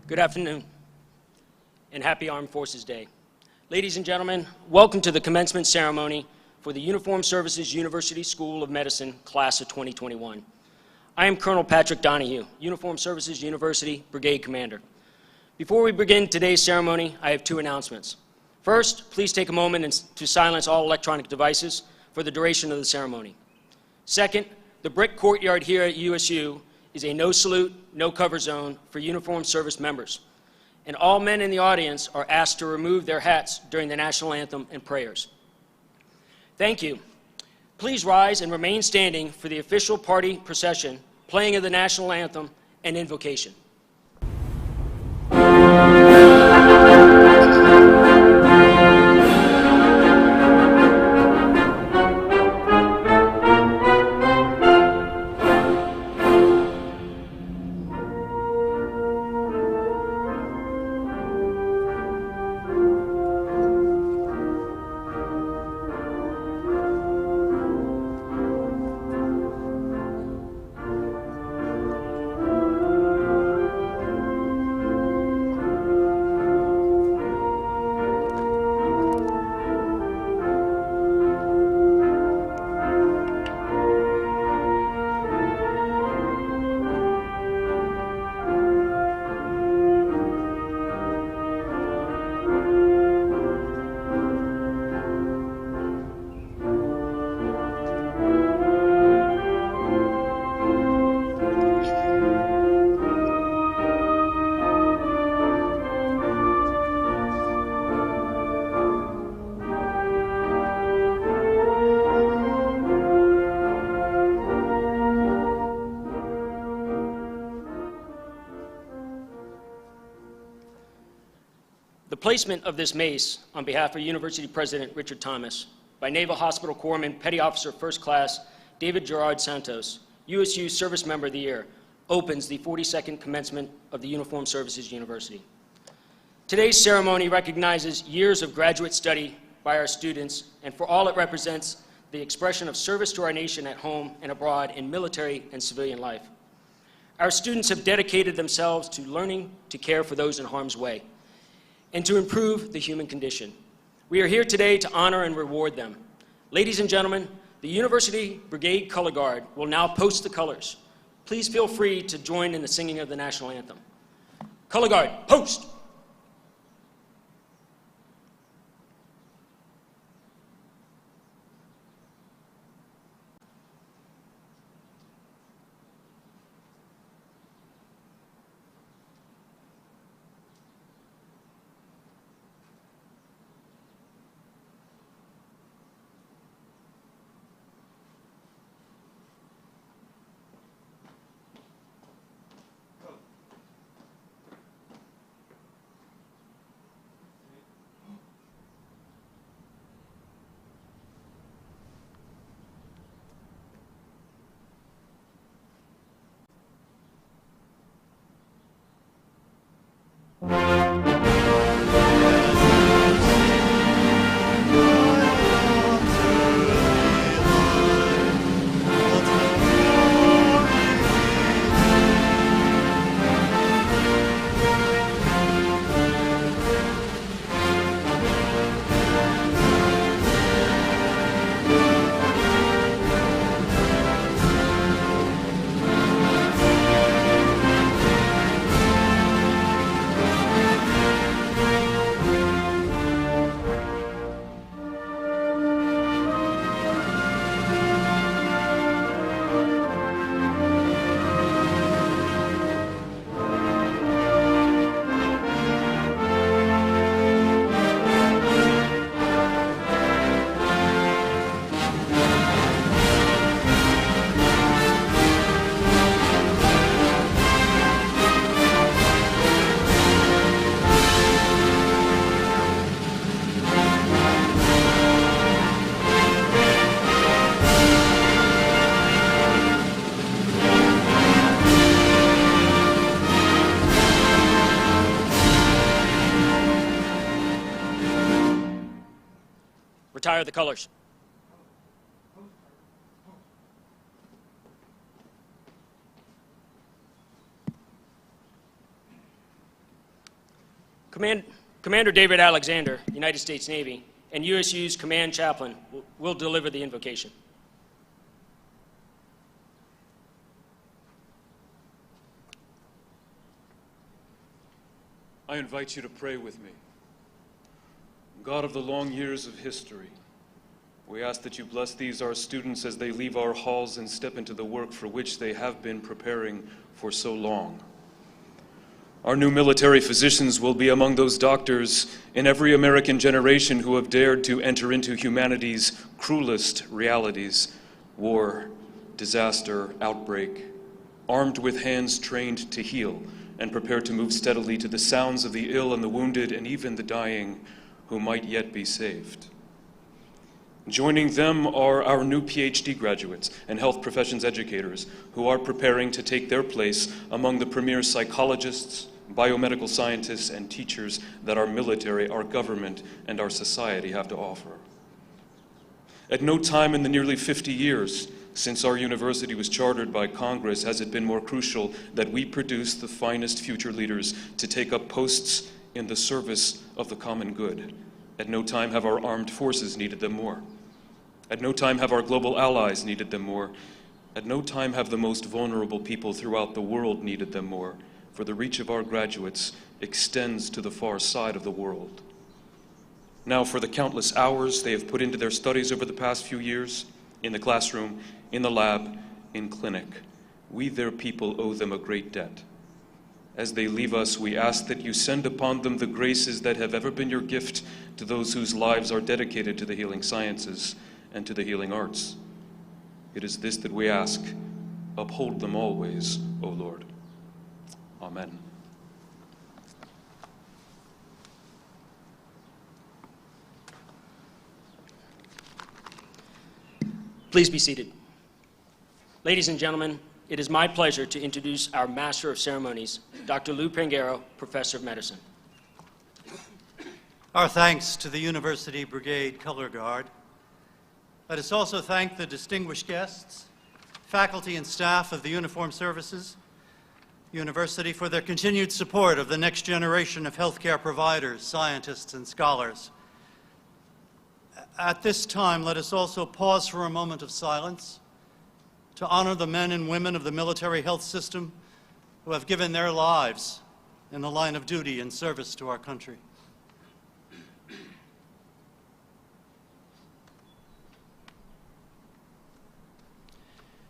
Good afternoon, and happy Armed Forces Day. Ladies and gentlemen, welcome to the commencement ceremony for the Uniformed Services University School of Medicine, Class of 2021. I am Colonel Patrick Donahue, Uniformed Services University Brigade Commander. Before we begin today's ceremony, I have two announcements. First, please take a moment to silence all electronic devices for the duration of the ceremony. Second, the brick courtyard here at USU is a no salute, no cover zone for uniformed service members, and all men in the audience are asked to remove their hats during the national anthem and prayers. Thank you. Please rise and remain standing for the official party procession, playing of the national anthem and invocation. The placement of this mace on behalf of University President Richard Thomas by Naval Hospital Corpsman Petty Officer First Class David Gerard Santos, USU Service Member of the Year, opens the 42nd commencement of the Uniformed Services University. Today's ceremony recognizes years of graduate study by our students, and for all it represents the expression of service to our nation at home and abroad in military and civilian life. Our students have dedicated themselves to learning to care for those in harm's way and to improve the human condition. We are here today to honor and reward them. Ladies and gentlemen, the University Brigade Color Guard will now post the colors. Please feel free to join in the singing of the national anthem. Color Guard, post! Retire the colors. Commander David Alexander, United States Navy, and USU's Command Chaplain will deliver the invocation. I invite you to pray with me. God of the long years of history, we ask that you bless these, our students, as they leave our halls and step into the work for which they have been preparing for so long. Our new military physicians will be among those doctors in every American generation who have dared to enter into humanity's cruelest realities: war, disaster, outbreak, armed with hands trained to heal and prepared to move steadily to the sounds of the ill and the wounded and even the dying who might yet be saved. Joining them are our new PhD graduates and health professions educators who are preparing to take their place among the premier psychologists, biomedical scientists, and teachers that our military, our government, and our society have to offer. At no time in the nearly 50 years since our university was chartered by Congress has it been more crucial that we produce the finest future leaders to take up posts in the service of the common good. At no time have our armed forces needed them more. At no time have our global allies needed them more. At no time have the most vulnerable people throughout the world needed them more, for the reach of our graduates extends to the far side of the world. Now, for the countless hours they have put into their studies over the past few years, in the classroom, in the lab, in clinic, we, their people, owe them a great debt. As they leave us, we ask that you send upon them the graces that have ever been your gift to those whose lives are dedicated to the healing sciences and to the healing arts. It is this that we ask. Uphold them always, O Lord. Amen. Please be seated. Ladies and gentlemen, it is my pleasure to introduce our Master of Ceremonies, Dr. Lou Pangaro, Professor of Medicine. Our thanks to the University Brigade Color Guard. Let us also thank the distinguished guests, faculty and staff of the Uniformed Services University for their continued support of the next generation of healthcare providers, scientists, and scholars. At this time, let us also pause for a moment of silence to honor the men and women of the military health system who have given their lives in the line of duty in service to our country.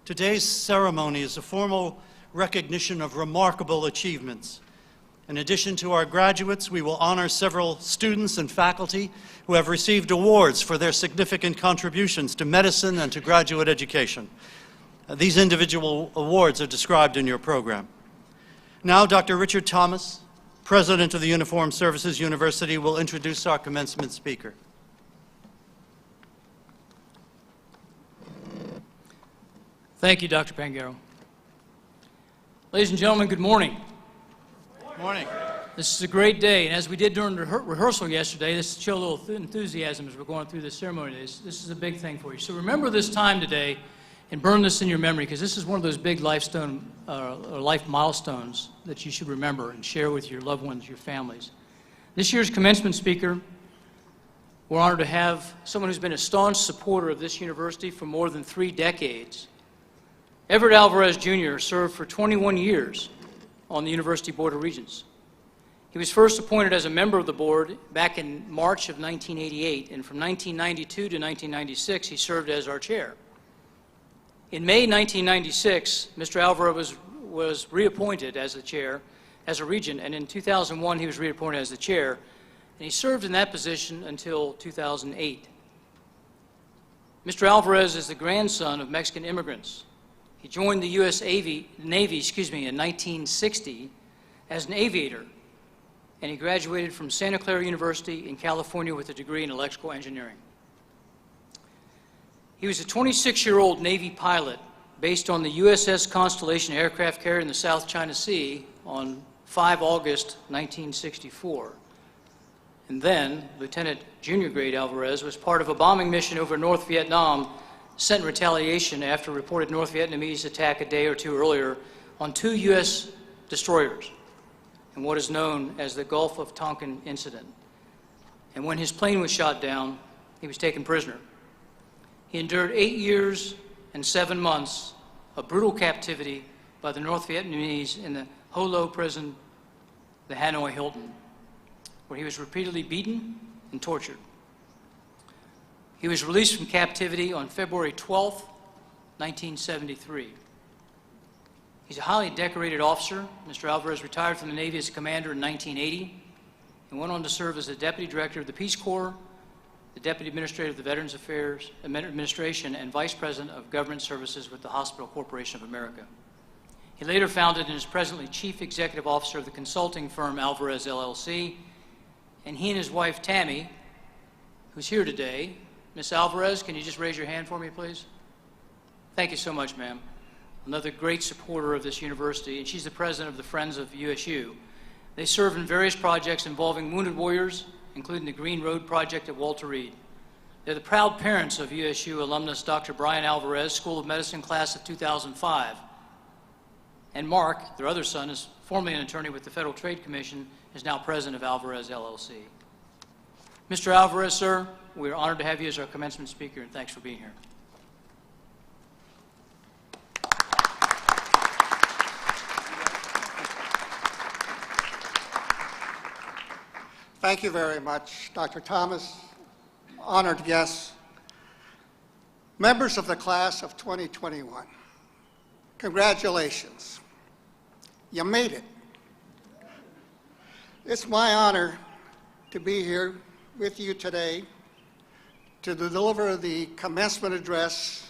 Today's ceremony is a formal recognition of remarkable achievements. In addition to our graduates, we will honor several students and faculty who have received awards for their significant contributions to medicine and to graduate education. These individual awards are described in your program. Now, Dr. Richard Thomas, President of the Uniformed Services University, will introduce our commencement speaker. Thank you, Dr. Pangaro. Ladies and gentlemen, good morning. Good morning. This is a great day, and as we did during the rehearsal yesterday, this show a little enthusiasm as we're going through this ceremony. This is a big thing for you. So remember this time today and burn this in your memory, because this is one of those big life milestones that you should remember and share with your loved ones, your families. This year's commencement speaker, we're honored to have someone who's been a staunch supporter of this university for more than 3 decades. Hebert Alvarez Jr. served for 21 years on the University Board of Regents. He was first appointed as a member of the board back in March of 1988, and from 1992 to 1996, he served as our chair. In May 1996, Mr. Alvarez was reappointed as the chair, as a regent, and in 2001, he was reappointed as the chair, and he served in that position until 2008. Mr. Alvarez is the grandson of Mexican immigrants. He joined the U.S. Navy in 1960 as an aviator, and he graduated from Santa Clara University in California with a degree in electrical engineering. He was a 26-year-old Navy pilot based on the USS Constellation aircraft carrier in the South China Sea on 5 August 1964. And then, Lieutenant Junior Grade Alvarez was part of a bombing mission over North Vietnam, sent in retaliation after a reported North Vietnamese attack a day or two earlier on 2 U.S. destroyers. in what is known as the Gulf of Tonkin incident. And when his plane was shot down, he was taken prisoner. He endured 8 years and 7 months of brutal captivity by the North Vietnamese in the Ho Lo prison, the Hanoi Hilton, where he was repeatedly beaten and tortured. He was released from captivity on February 12, 1973. He's a highly decorated officer. Mr. Alvarez retired from the Navy as a commander in 1980 and went on to serve as the Deputy Director of the Peace Corps, the Deputy Administrator of the Veterans Affairs Administration, and Vice President of Government Services with the Hospital Corporation of America. He later founded and is presently Chief Executive Officer of the consulting firm Alvarez LLC, and he and his wife Tammy, who's here today. Ms. Alvarez, can you just raise your hand for me, please? Thank you so much, ma'am. Another great supporter of this university, and she's the president of the Friends of USU. They serve in various projects involving wounded warriors, including the Green Road Project at Walter Reed. They're the proud parents of USU alumnus Dr. Brian Alvarez, School of Medicine class of 2005. And Mark, their other son, is formerly an attorney with the Federal Trade Commission, is now president of Alvarez LLC. Mr. Alvarez, sir, we're honored to have you as our commencement speaker, and thanks for being here. Thank you very much, Dr. Thomas, honored guests, members of the class of 2021. Congratulations. You made it. It's my honor to be here with you today to deliver the commencement address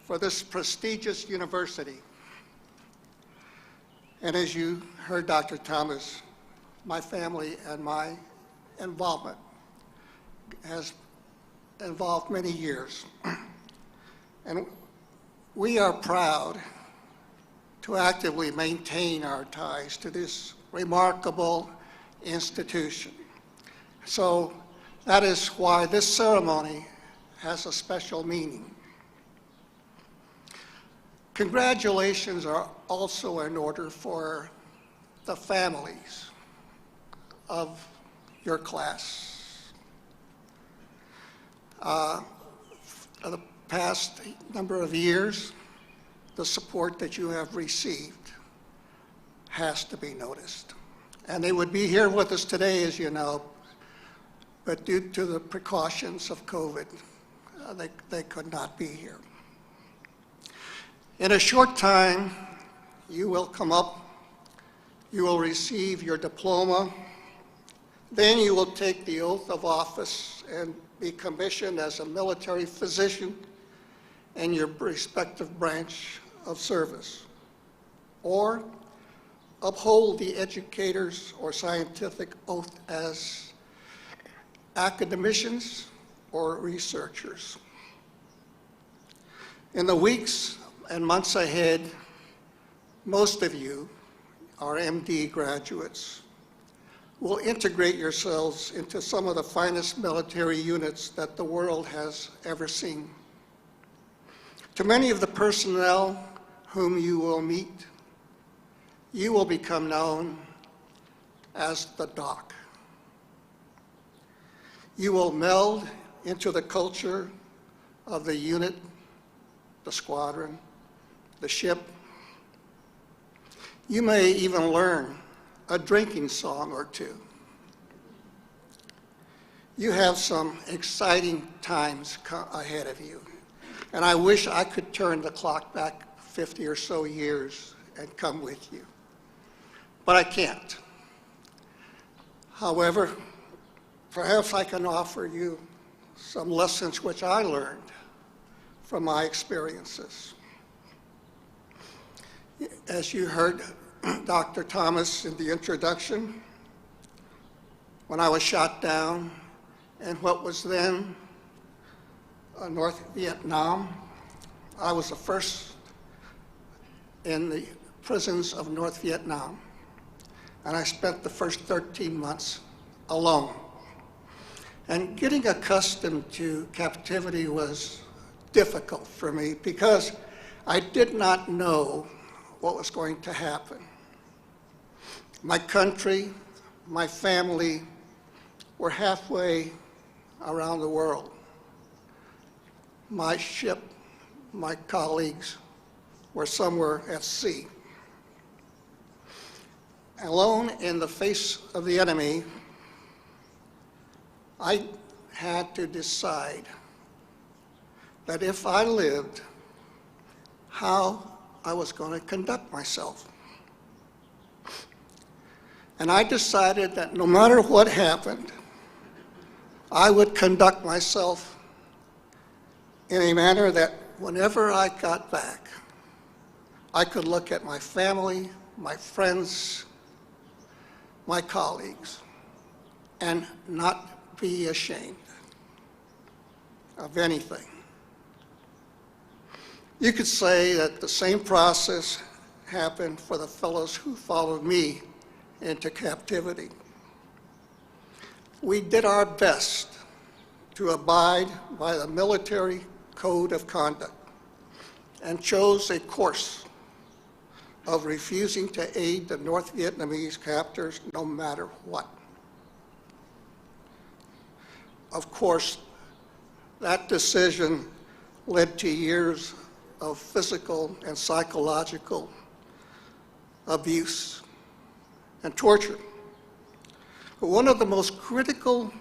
for this prestigious university. And as you heard Dr. Thomas, my family and my involvement has involved many years. And we are proud to actively maintain our ties to this remarkable institution. So that is why this ceremony has a special meaning. Congratulations are also in order for the families of your class. The past number of years, the support that you have received has to be noticed. And they would be here with us today, as you know, but due to the precautions of COVID, they could not be here. In a short time, you will come up, you will receive your diploma, then you will take the oath of office and be commissioned as a military physician in your respective branch of service, or uphold the educator's or scientific oath as academicians or researchers. In the weeks and months ahead, most of you, our MD graduates, will integrate yourselves into some of the finest military units that the world has ever seen. To many of the personnel whom you will meet, you will become known as the Doc. You will meld into the culture of the unit, the squadron, the ship. You may even learn a drinking song or two. You have some exciting times ahead of you, and I wish I could turn the clock back 50 or so years and come with you, but I can't. However, perhaps I can offer you some lessons which I learned from my experiences. As you heard Dr. Thomas in the introduction, when I was shot down in what was then North Vietnam, I was the first in the prisons of North Vietnam, and I spent the first 13 months alone. And getting accustomed to captivity was difficult for me because I did not know what was going to happen. My country, my family were halfway around the world. My ship, my colleagues were somewhere at sea. Alone in the face of the enemy, I had to decide that if I lived, how I was going to conduct myself. And I decided that no matter what happened, I would conduct myself in a manner that whenever I got back, I could look at my family, my friends, my colleagues, and not be ashamed of anything. You could say that the same process happened for the fellows who followed me into captivity. We did our best to abide by the military code of conduct and chose a course of refusing to aid the North Vietnamese captors no matter what. Of course, that decision led to years of physical and psychological abuse and torture. But one of the most critical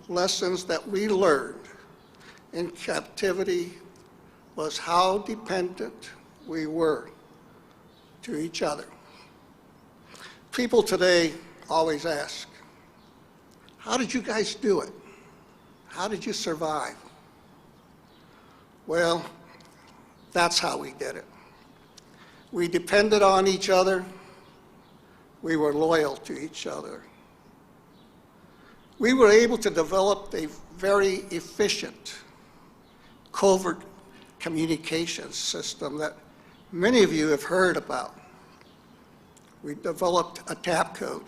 lessons that we learned in captivity was how dependent we were to each other. People today always ask, how did you guys do it? How did you survive? Well, that's how we did it. We depended on each other. We were loyal to each other. We were able to develop a very efficient covert communications system that many of you have heard about. We developed a tap code.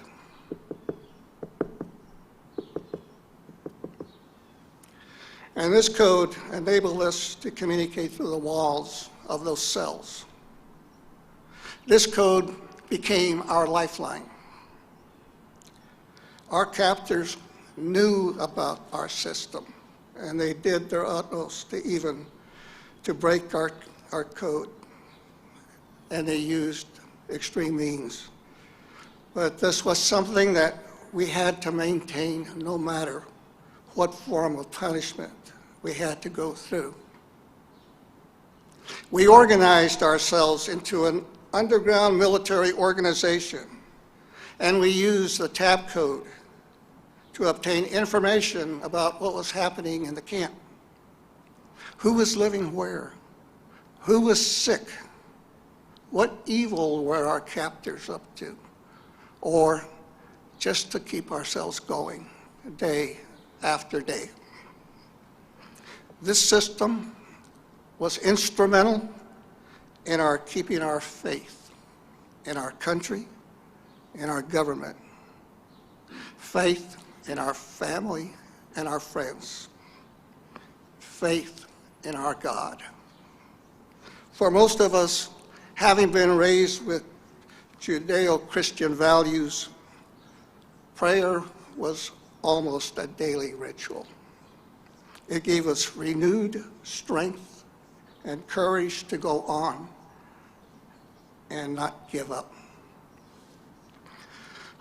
And this code enabled us to communicate through the walls of those cells. This code became our lifeline. Our captors knew about our system, and they did their utmost to break our code, and they used extreme means. But this was something that we had to maintain no matter what form of punishment we had to go through. We organized ourselves into an underground military organization, and we used the tab code to obtain information about what was happening in the camp. Who was living where? Who was sick? What evil were our captors up to? Or just to keep ourselves going day after day. This system was instrumental in our keeping our faith in our country, in our government, faith in our family and our friends, faith in our God. For most of us, having been raised with Judeo-Christian values, prayer was almost a daily ritual. It gave us renewed strength and courage to go on and not give up.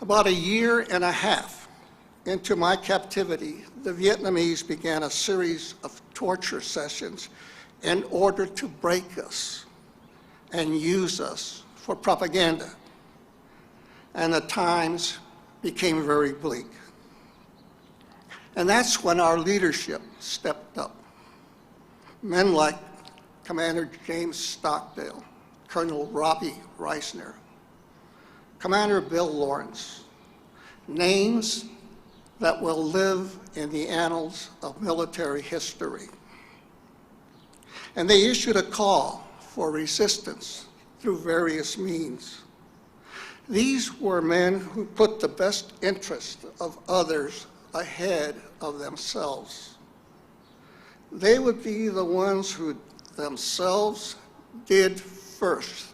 About a year and a half into my captivity, the Vietnamese began a series of torture sessions in order to break us and use us for propaganda. And the times became very bleak. And that's when our leadership stepped up. Men like Commander James Stockdale, Colonel Robbie Reisner, Commander Bill Lawrence, names that will live in the annals of military history. And they issued a call for resistance through various means. These were men who put the best interest of others ahead of themselves. They would be the ones who themselves did first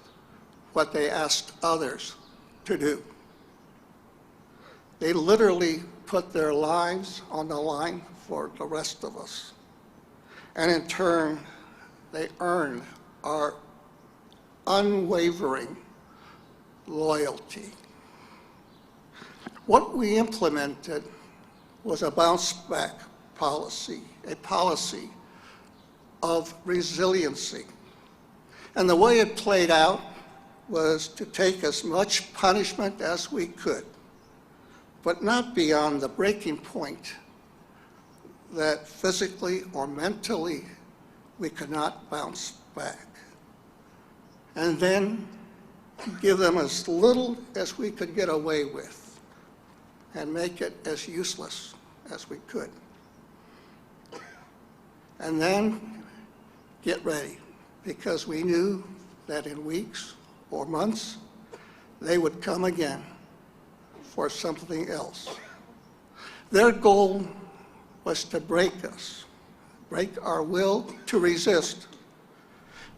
what they asked others to do. They literally put their lives on the line for the rest of us. And in turn, they earned our unwavering loyalty. What we implemented was a bounce-back policy, a policy of resiliency. And the way it played out was to take as much punishment as we could, but not beyond the breaking point that physically or mentally we could not bounce back. And then give them as little as we could get away with and make it as useless as we could. And then get ready, because we knew that in weeks or months, they would come again for something else. Their goal was to break us, break our will to resist.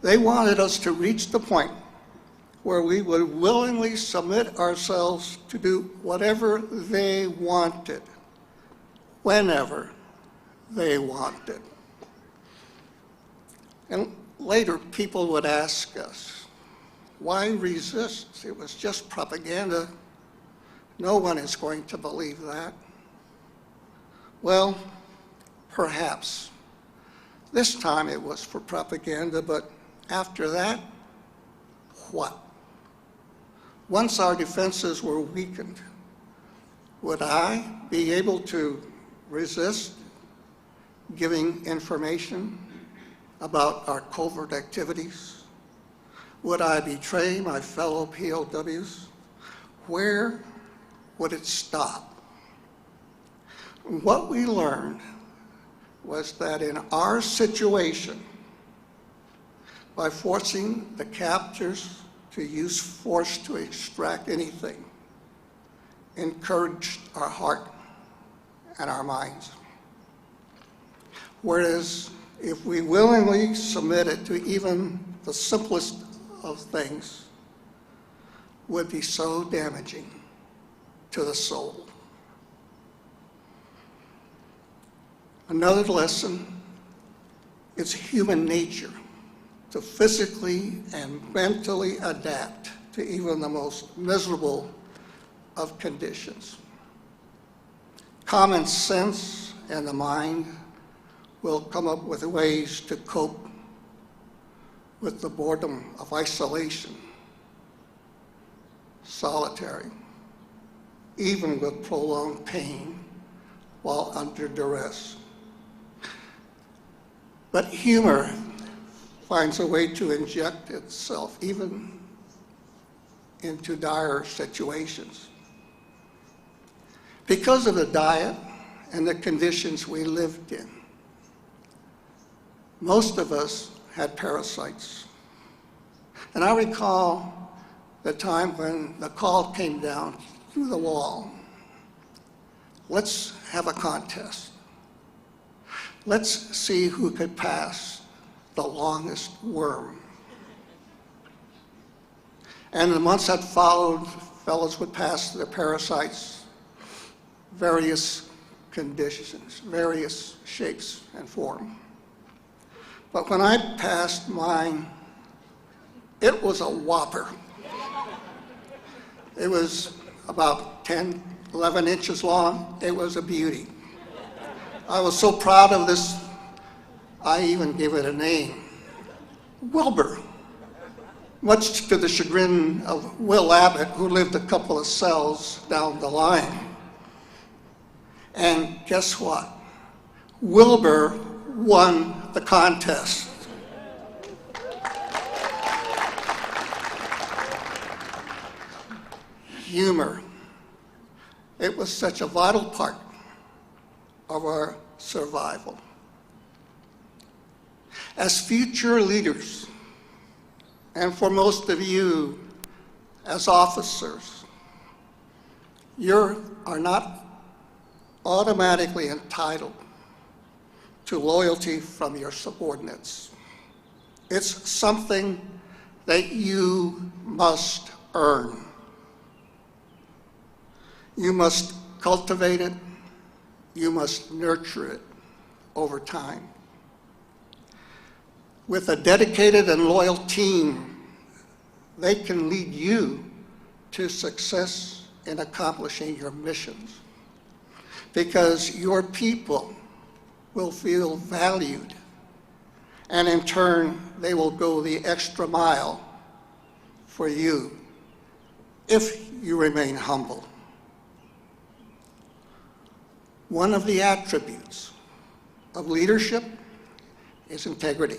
They wanted us to reach the point where we would willingly submit ourselves to do whatever they wanted, whenever they wanted. And later, people would ask us, why resist? It was just propaganda. No one is going to believe that. Well, perhaps. This time it was for propaganda, but after that, what? Once our defenses were weakened, would I be able to resist giving information about our covert activities? Would I betray my fellow POWs? Where would it stop? What we learned was that in our situation, by forcing the captors to use force to extract anything, encouraged our heart and our minds. Whereas if we willingly submitted to even the simplest of things, would be so damaging to the soul. Another lesson, it's human nature to physically and mentally adapt to even the most miserable of conditions. Common sense and the mind will come up with ways to cope with the boredom of isolation, solitary, even with prolonged pain while under duress. But humor finds a way to inject itself even into dire situations. Because of the diet and the conditions we lived in, most of us had parasites. And I recall the time when the call came down through the wall. Let's have a contest. Let's see who could pass the longest worm. And in the months that followed, fellows would pass their parasites, various conditions, various shapes and form. But when I passed mine, it was a whopper. It was about 10, 11 inches long. It was a beauty. I was so proud of this, I even gave it a name, Wilbur, much to the chagrin of Will Abbott, who lived a couple of cells down the line. And guess what? Wilbur won the contest. Humor. It was such a vital part of our survival. As future leaders, and for most of you as officers, you are not automatically entitled to loyalty from your subordinates. It's something that you must earn. You must cultivate it, you must nurture it over time. With a dedicated and loyal team, they can lead you to success in accomplishing your missions, because your people will feel valued, and in turn, they will go the extra mile for you if you remain humble. One of the attributes of leadership is integrity.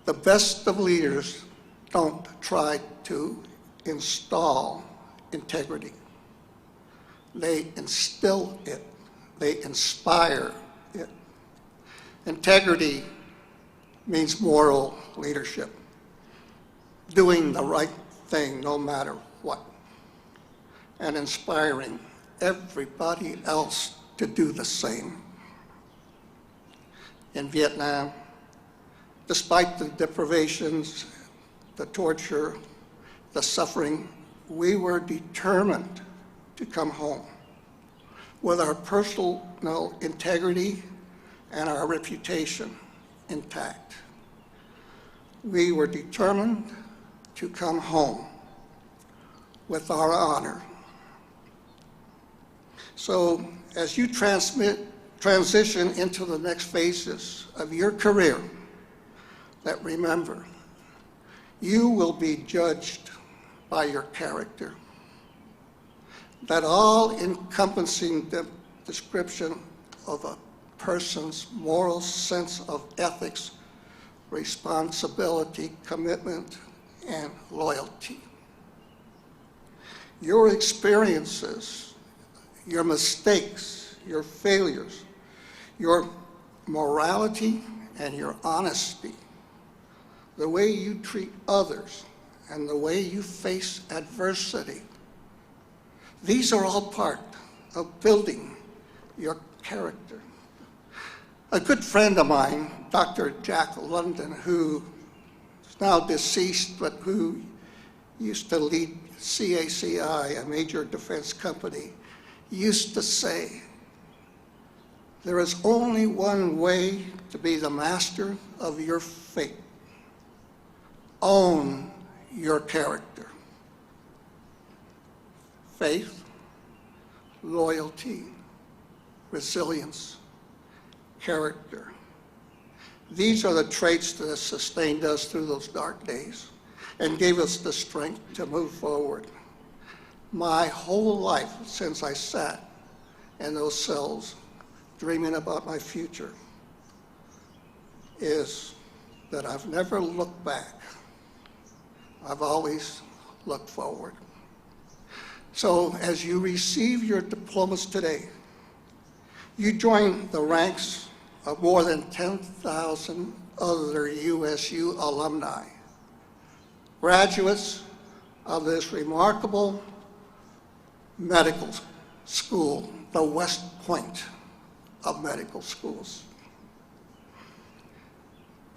The best of leaders don't try to install integrity. They instill it. They inspire it. Integrity means moral leadership, doing the right thing no matter what, and inspiring everybody else to do the same. In Vietnam, despite the deprivations, the torture, the suffering, we were determined to come home with our personal integrity and our reputation intact. We were determined to come home with our honor. So as you transition into the next phases of your career, that remember, you will be judged by your character. That all-encompassing description of a person's moral sense of ethics, responsibility, commitment, and loyalty. Your experiences, your mistakes, your failures, your morality and your honesty, the way you treat others, and the way you face adversity, these are all part of building your character. A good friend of mine, Dr. Jack London, who is now deceased, but who used to lead CACI, a major defense company, used to say, there is only one way to be the master of your fate. Own your character. Faith, loyalty, resilience, character. These are the traits that have sustained us through those dark days and gave us the strength to move forward. My whole life, since I sat in those cells dreaming about my future, is that I've never looked back. I've always looked forward. So as you receive your diplomas today, you join the ranks of more than 10,000 other USU alumni, graduates of this remarkable medical school, the West Point of medical schools.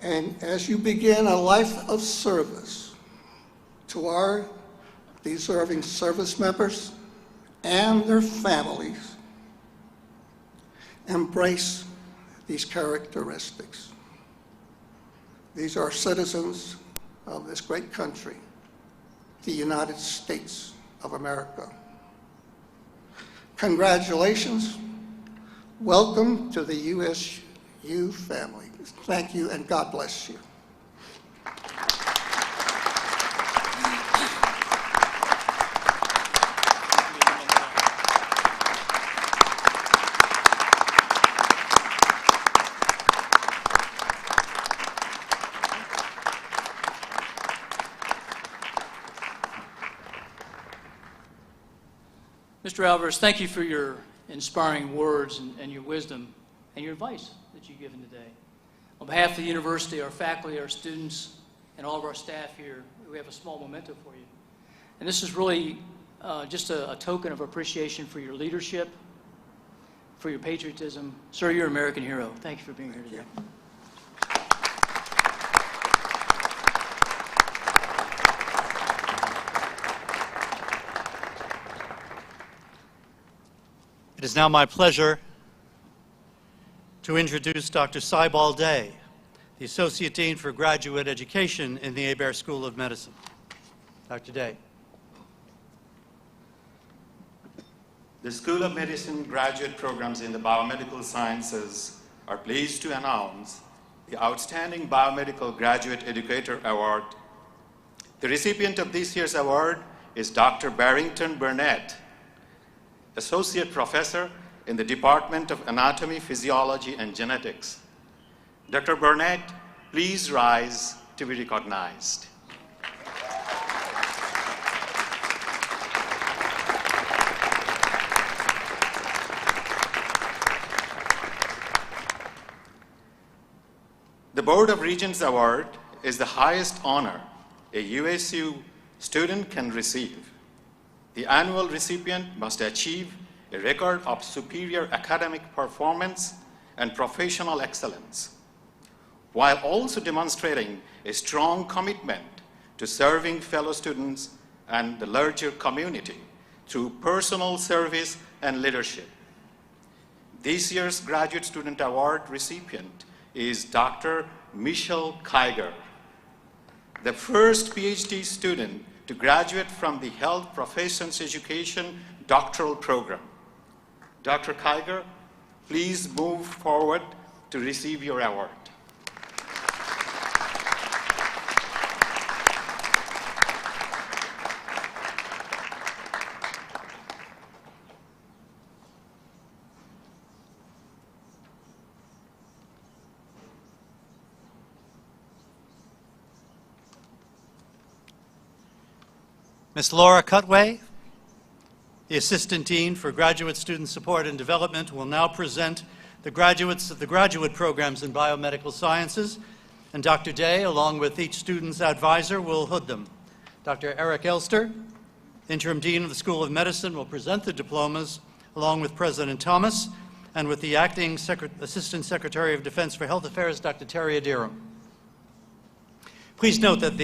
And as you begin a life of service to our deserving service members and their families, embrace these characteristics. These are citizens of this great country, the United States of America. Congratulations. Welcome to the USU family. Thank you, and God bless you. Mr. Alvarez, thank you for your inspiring words and your wisdom and your advice that you've given today. On behalf of the university, our faculty, our students, and all of our staff here, we have a small memento for you. And this is really just a token of appreciation for your leadership, for your patriotism. Sir, you're an American hero. Thank you for being here today. is now my pleasure to introduce Dr. Saibal Day, the Associate Dean for Graduate Education in the Hebert School of Medicine. Dr. Day. The School of Medicine graduate programs in the biomedical sciences are pleased to announce the Outstanding Biomedical Graduate Educator Award. The recipient of this year's award is Dr. Barrington Burnett, Associate Professor in the Department of Anatomy, Physiology, and Genetics. Dr. Burnett, please rise to be recognized. The Board of Regents Award is the highest honor a USU student can receive. The annual recipient must achieve a record of superior academic performance and professional excellence, while also demonstrating a strong commitment to serving fellow students and the larger community through personal service and leadership. This year's Graduate Student Award recipient is Dr. Michelle Kiger, the first PhD student to graduate from the Health Professions Education doctoral program. Dr. Kiger, please move forward to receive your award. Ms. Laura Cutway, the Assistant Dean for Graduate Student Support and Development, will now present the graduates of the graduate programs in biomedical sciences, and Dr. Day, along with each student's advisor, will hood them. Dr. Eric Elster, Interim Dean of the School of Medicine, will present the diplomas along with President Thomas and with the Acting Assistant Secretary of Defense for Health Affairs, Dr. Terry Adiram. Please note that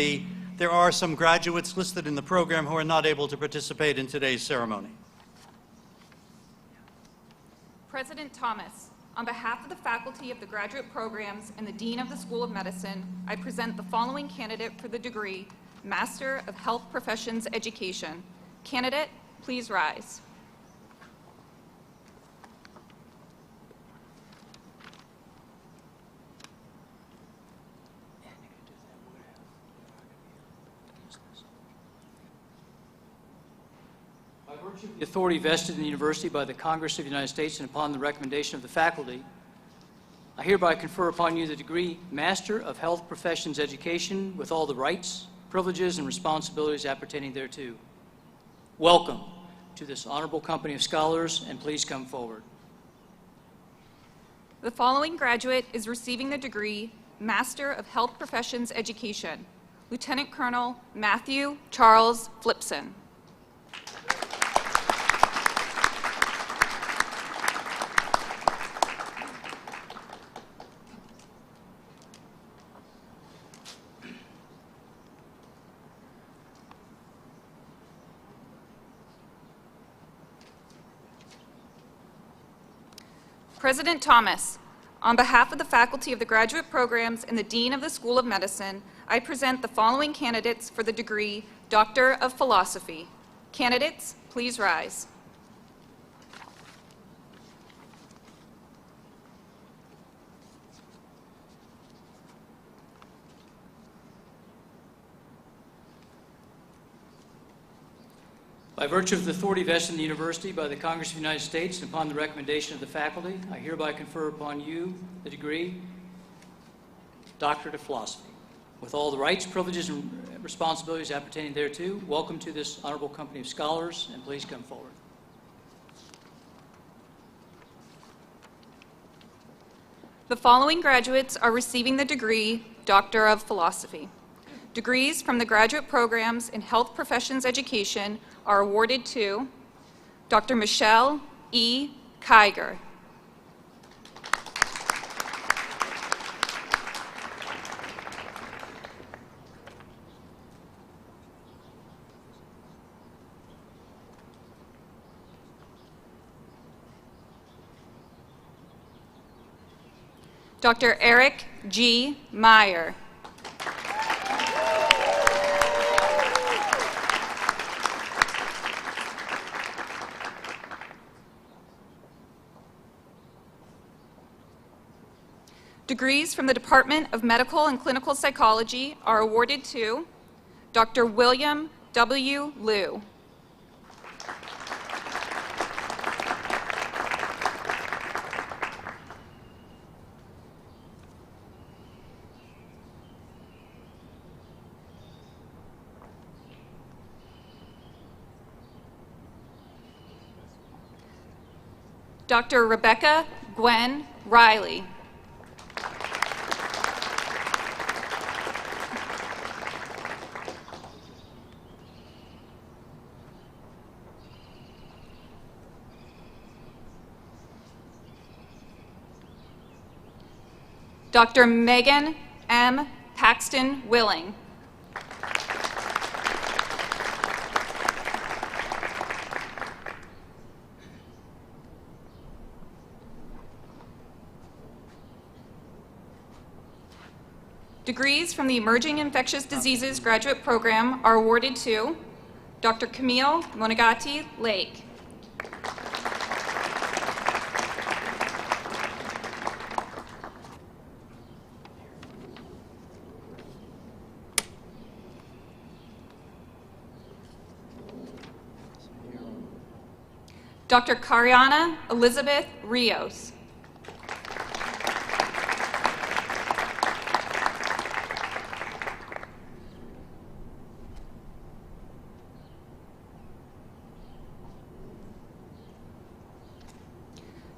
there are some graduates listed in the program who are not able to participate in today's ceremony. President Thomas, on behalf of the faculty of the graduate programs and the Dean of the School of Medicine, I present the following candidate for the degree, Master of Health Professions Education. Candidate, please rise. By virtue of the authority vested in the university by the Congress of the United States and upon the recommendation of the faculty, I hereby confer upon you the degree Master of Health Professions Education with all the rights, privileges, and responsibilities appertaining thereto. Welcome to this honorable company of scholars, and please come forward. The following graduate is receiving the degree Master of Health Professions Education, Lieutenant Colonel Matthew Charles Flipson. President Thomas, on behalf of the faculty of the graduate programs and the Dean of the School of Medicine, I present the following candidates for the degree Doctor of Philosophy. Candidates, please rise. By virtue of the authority vested in the university by the Congress of the United States and upon the recommendation of the faculty, I hereby confer upon you the degree Doctorate of Philosophy. With all the rights, privileges, and responsibilities appertaining thereto, welcome to this honorable company of scholars, and please come forward. The following graduates are receiving the degree Doctor of Philosophy. Degrees from the graduate programs in Health Professions Education are awarded to Dr. Michelle E. Kiger. Dr. Eric G. Meyer. Degrees from the Department of Medical and Clinical Psychology are awarded to Dr. William W. Liu. Dr. Rebecca Gwen Riley. Dr. Megan M. Paxton Willing. Degrees from the Emerging Infectious Diseases Graduate Program are awarded to Dr. Camille Monagati Lake. Dr. Cariana Elizabeth Rios.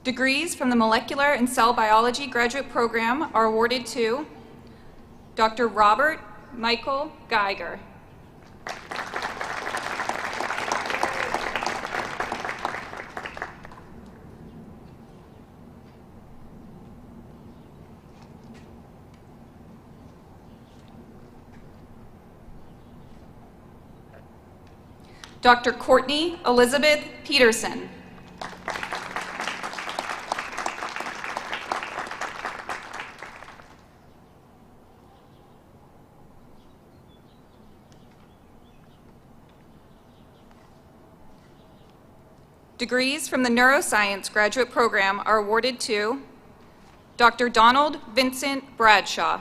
Degrees from the Molecular and Cell Biology Graduate Program are awarded to Dr. Robert Michael Geiger. Dr. Courtney Elizabeth Peterson. Degrees from the Neuroscience Graduate Program are awarded to Dr. Donald Vincent Bradshaw.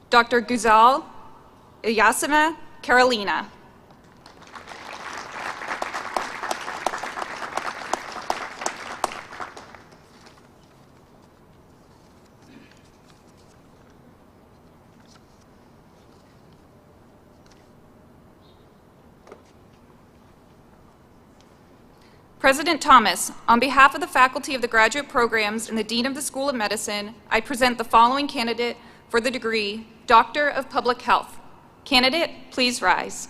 Dr. Guzal Ilyasima Carolina. President Thomas, on behalf of the faculty of the graduate programs and the Dean of the School of Medicine, I present the following candidate for the degree, Doctor of Public Health. Candidate, please rise.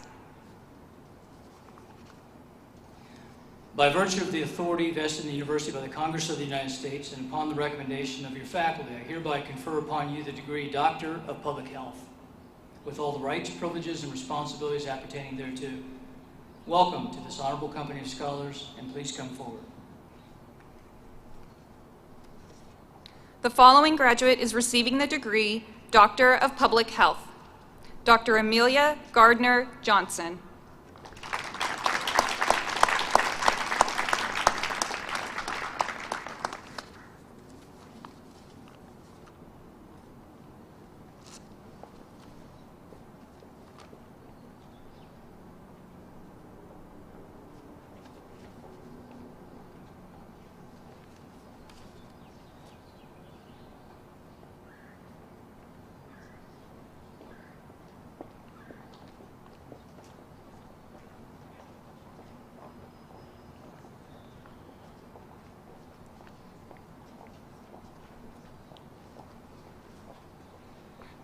By virtue of the authority vested in the university by the Congress of the United States and upon the recommendation of your faculty, I hereby confer upon you the degree Doctor of Public Health, with all the rights, privileges, and responsibilities appertaining thereto. Welcome to this honorable company of scholars, and please come forward. The following graduate is receiving the degree Doctor of Public Health. Dr. Amelia Gardner Johnson.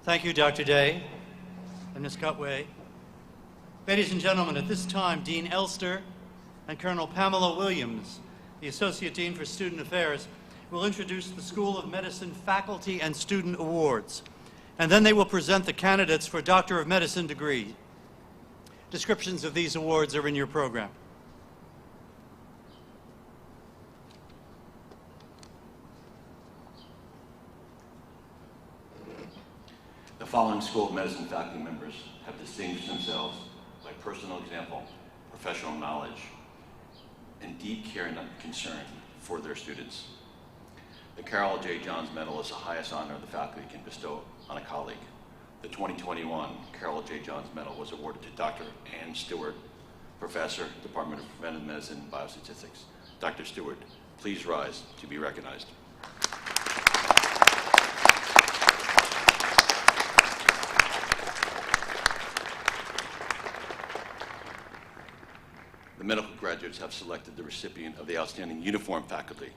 Thank you, Dr. Day and Ms. Cutway. Ladies and gentlemen, at this time, Dean Elster and Colonel Pamela Williams, the Associate Dean for Student Affairs, will introduce the School of Medicine Faculty and Student Awards. and then they will present the candidates for Doctor of Medicine degree. Descriptions of these awards are in your program. The following School of Medicine faculty members have distinguished themselves by personal example, professional knowledge, and deep care and concern for their students. The Carol J. Johns Medal is the highest honor the faculty can bestow on a colleague. The 2021 Carol J. Johns Medal was awarded to Dr. Ann Stewart, Professor, Department of Preventive Medicine and Biostatistics. Dr. Stewart, please rise to be recognized. The medical graduates have selected the recipient of the Outstanding Uniform Faculty,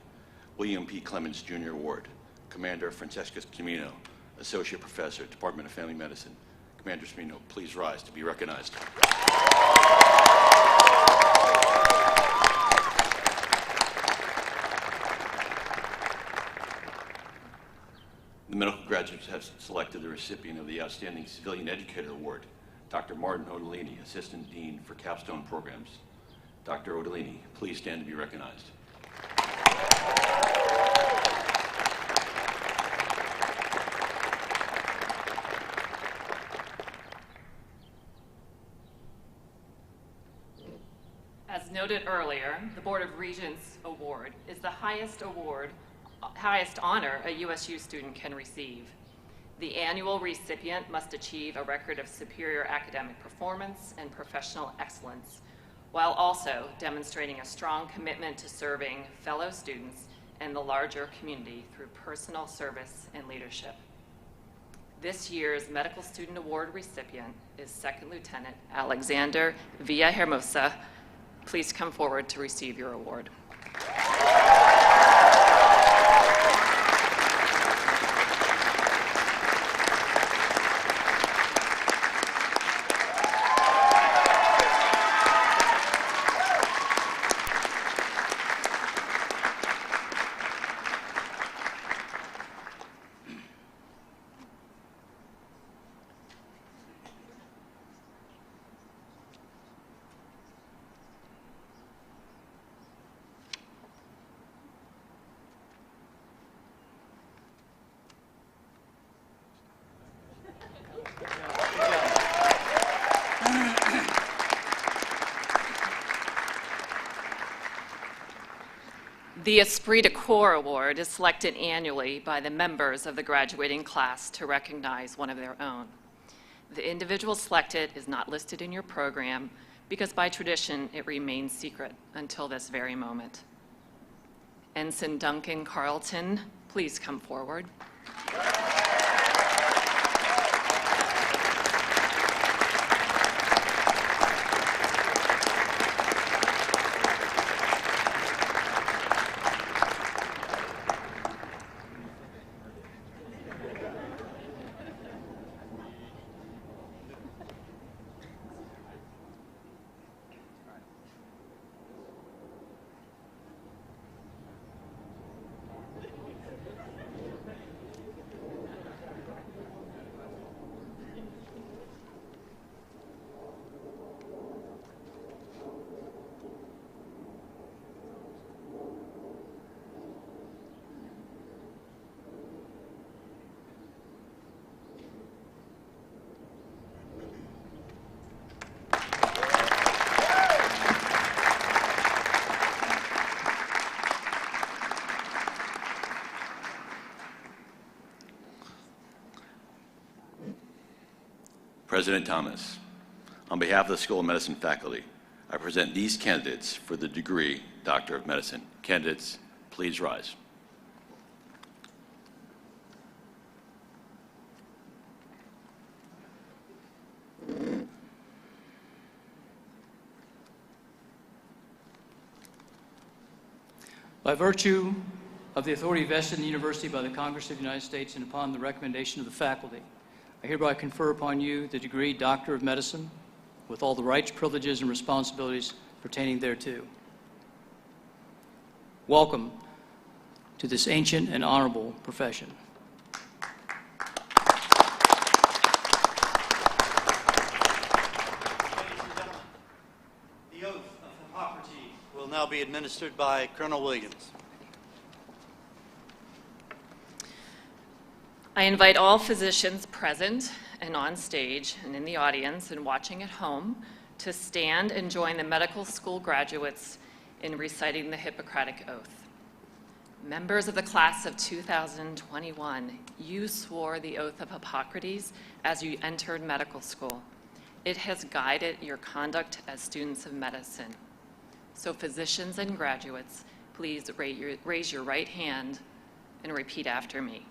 William P. Clements Jr. Award, Commander Francesca Cimino, Associate Professor, Department of Family Medicine. Commander Cimino, please rise to be recognized. The medical graduates have selected the recipient of the Outstanding Civilian Educator Award, Dr. Martin Odellini, Assistant Dean for Capstone Programs. Dr. Odellini, please stand to be recognized. As noted earlier, the Board of Regents Award is the highest honor a USU student can receive. The annual recipient must achieve a record of superior academic performance and professional excellence, while also demonstrating a strong commitment to serving fellow students and the larger community through personal service and leadership. This year's Medical Student Award recipient is Second Lieutenant Alexander Villahermosa. Please come forward to receive your award. The Esprit de Corps Award is selected annually by the members of the graduating class to recognize one of their own. The individual selected is not listed in your program because by tradition it remains secret until this very moment. Ensign Duncan Carlton, please come forward. President Thomas, on behalf of the School of Medicine faculty, I present these candidates for the degree Doctor of Medicine. Candidates, please rise. By virtue of the authority vested in the university by the Congress of the United States and upon the recommendation of the faculty, I hereby confer upon you the degree Doctor of Medicine with all the rights, privileges, and responsibilities pertaining thereto. Welcome to this ancient and honorable profession. be administered by Colonel Williams. I invite all physicians present and on stage and in the audience and watching at home to stand and join the medical school graduates in reciting the Hippocratic Oath. Members of the class of 2021, you swore the oath of Hippocrates as you entered medical school. It has guided your conduct as students of medicine. So physicians and graduates, please raise your right hand and repeat after me.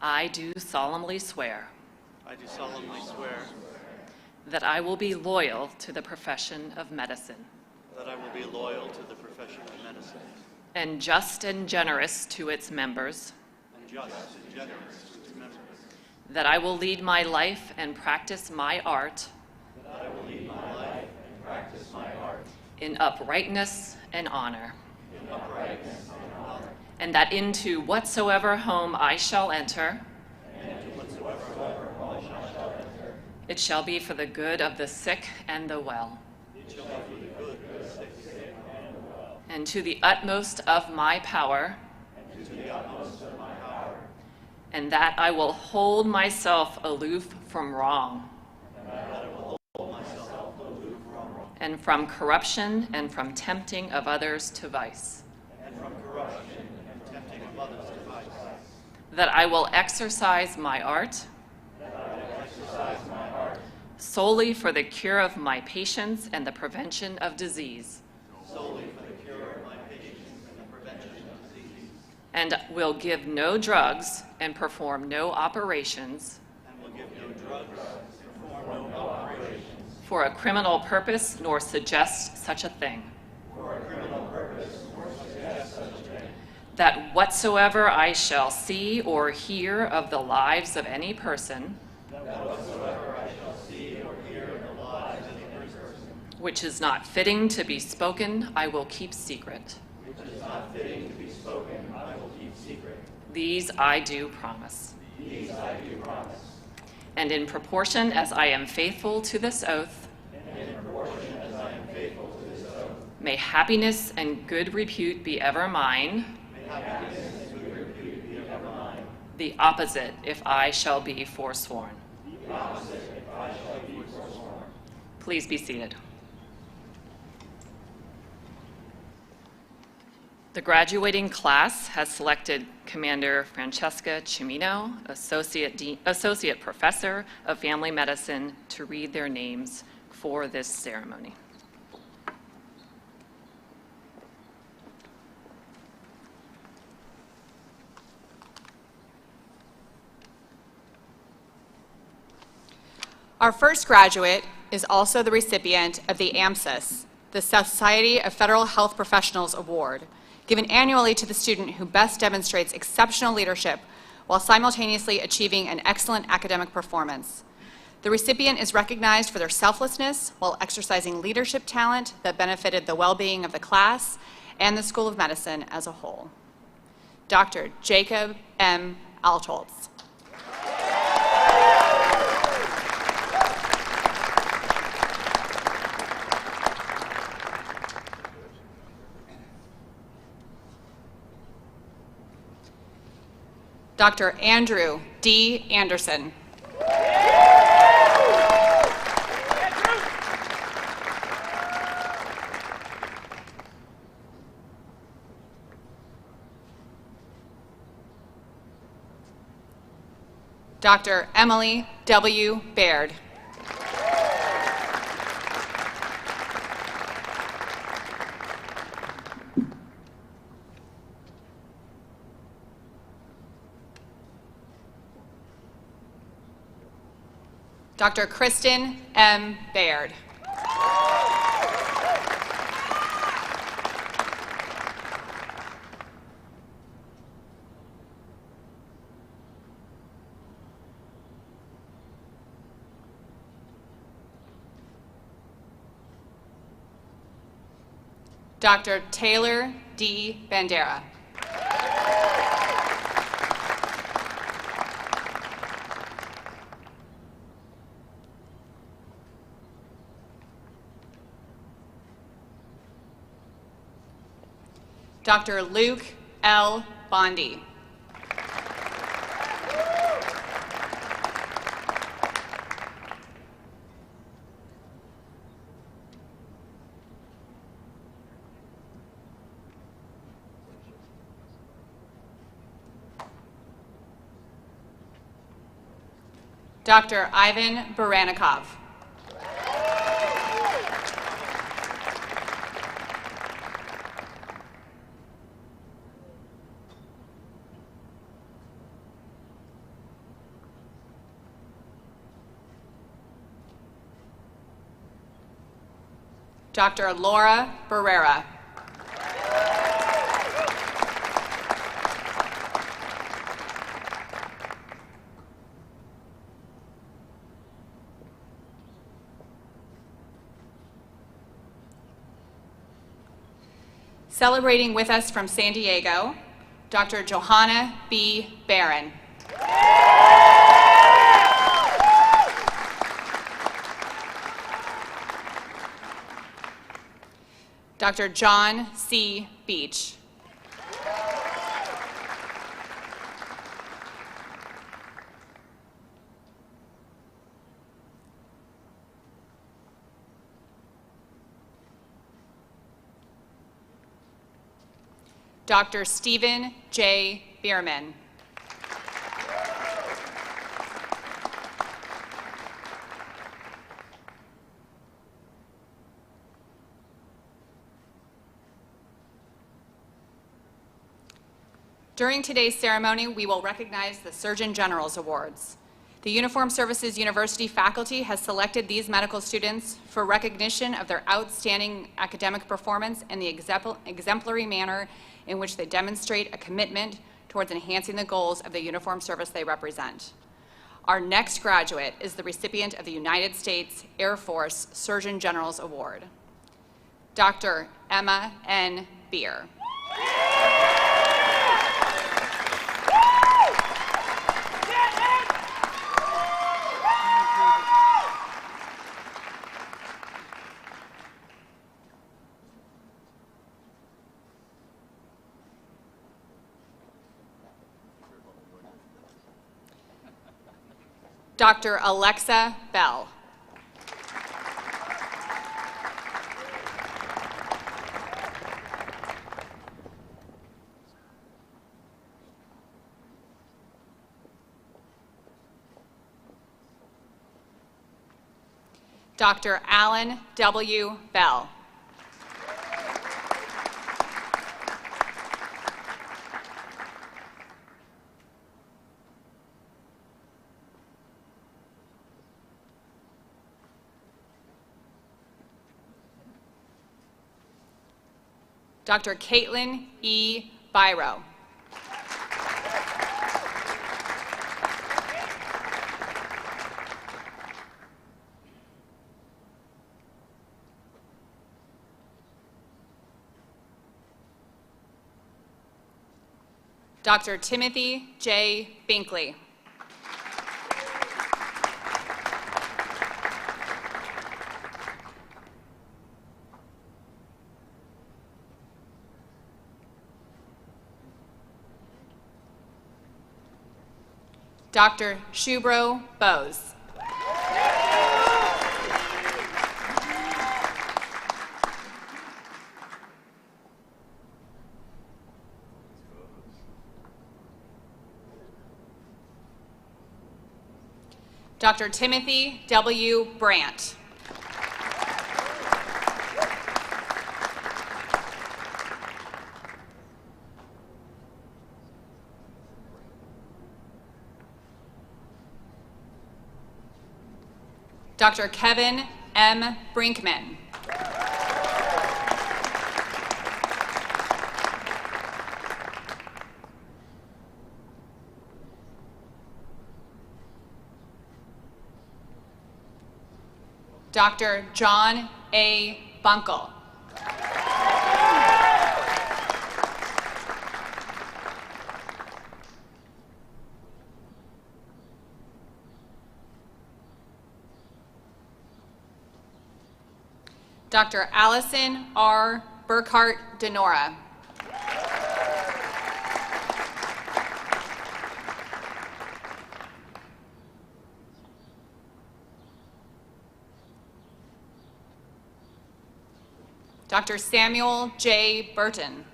I do solemnly swear I do solemnly swear that I will be loyal to the profession of medicine that I will be loyal to the profession of medicine and just and generous to its members, and just and generous to its members, that I will lead my life and practice my art in uprightness and honor, and that into whatsoever home I shall enter, it shall be for the good of the sick and the well, and to the utmost of my power, and that I will hold myself aloof from wrong, and from corruption and from tempting of others to vice, that I will exercise my art solely for the cure of my patients and the prevention of disease, and will give no drugs and perform no operations for a criminal purpose nor suggest such a thing. That whatsoever I shall see or hear of the lives of any person, which is not fitting to be spoken, I will keep secret. These I do promise. And in proportion as I am faithful to this oath, may happiness and good repute be ever mine. The opposite if I shall be forsworn. Please be seated. The graduating class has selected Commander Francesca Cimino, Associate Professor of Family Medicine, to read their names for this ceremony. Our first graduate is also the recipient of the AMSIS, the Society of Federal Health Professionals Award, given annually to the student who best demonstrates exceptional leadership while simultaneously achieving an excellent academic performance. The recipient is recognized for their selflessness while exercising leadership talent that benefited the well-being of the class and the School of Medicine as a whole. Dr. Jacob M. Altholz. Dr. Andrew D. Anderson. Dr. Emily W. Baird. Dr. Kristen M. Baird. Dr. Taylor D. Bandera. Dr. Luke L. Bondi. Dr. Ivan Baranikov. Dr. Laura Barrera. Celebrating with us from San Diego, Dr. Johanna B. Barron. Dr. John C. Beach. Dr. Stephen J. Bierman. During today's ceremony, we will recognize the Surgeon General's Awards. The Uniformed Services University faculty has selected these medical students for recognition of their outstanding academic performance and the exemplary manner in which they demonstrate a commitment towards enhancing the goals of the uniformed service they represent. Our next graduate is the recipient of the United States Air Force Surgeon General's Award, Dr. Emma N. Beer. Dr. Alexa Bell. Dr. Alan W. Bell. Dr. Caitlin E. Biro. Dr. Timothy J. Binkley. Dr. Shubro Bose. Dr. Timothy W. Brandt. Dr. Kevin M. Brinkman. Dr. John A. Bunkle. Dr. Allison R. Burkhart Denora. Dr. Samuel J. Burton.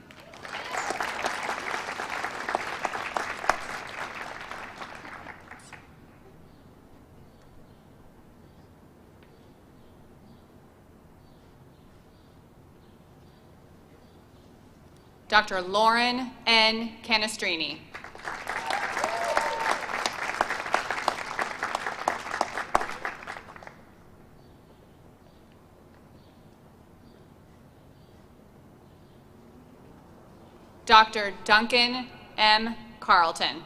Dr. Lauren N. Canestrini. Dr. Duncan M. Carlton.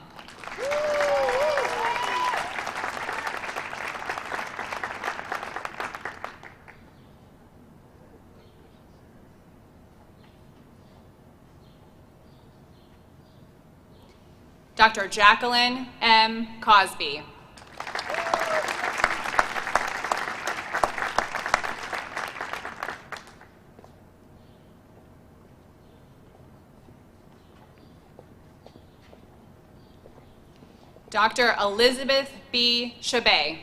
Dr. Jacqueline M. Cosby. Dr. Elizabeth B. Chabet.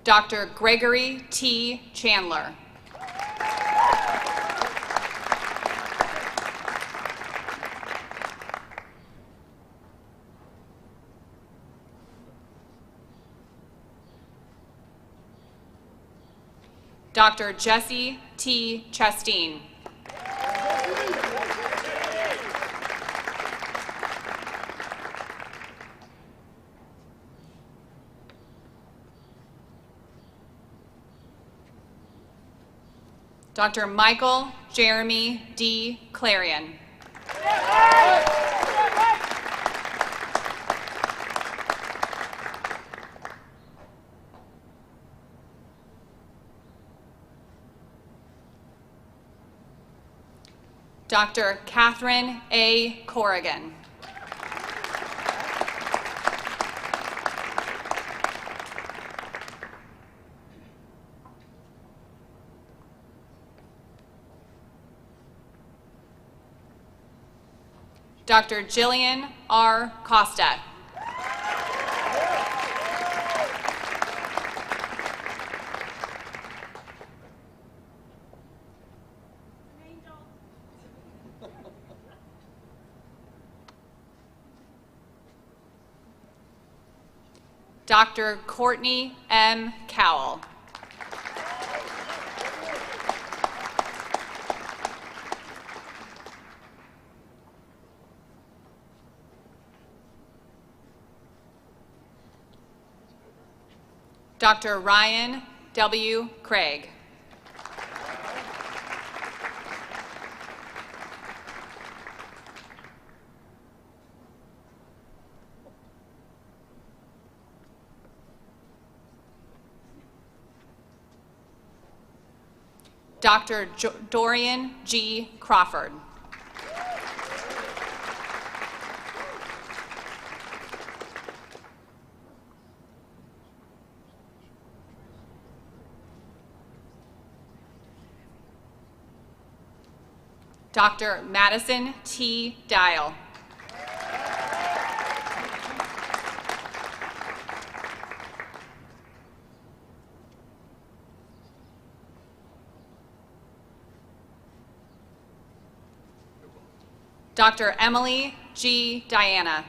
Dr. Gregory T. Chandler. Dr. Jesse T. Chasteen. Dr. Michael Jeremy D. Clarion. Dr. Catherine A. Corrigan. Dr. Jillian R. Costa. Dr. Courtney M. Cowell. Dr. Ryan W. Craig. Dr. Dorian G. Crawford. Dr. Madison T. Dial. Dr. Emily G. Diana.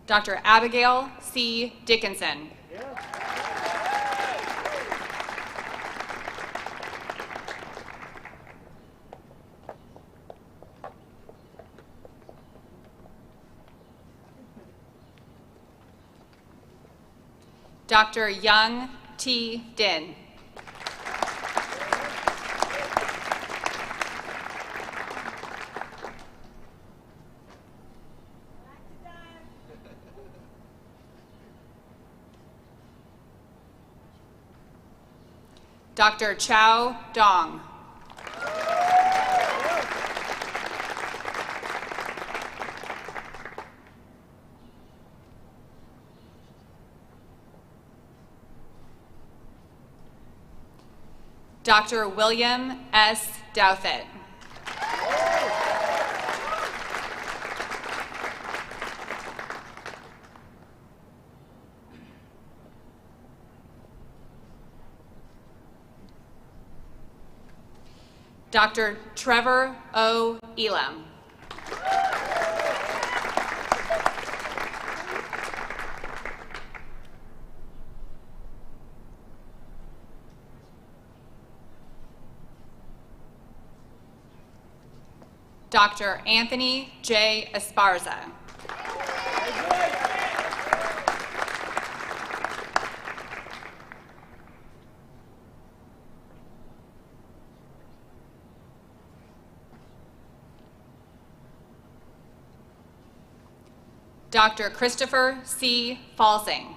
Dr. Abigail C. Dickinson. Dr. Young T. Din. Dr. Chao Dong. Dr. William S. Douthit. Dr. Trevor O. Elam. Dr. Anthony J. Esparza. Dr. Christopher C. Falsing.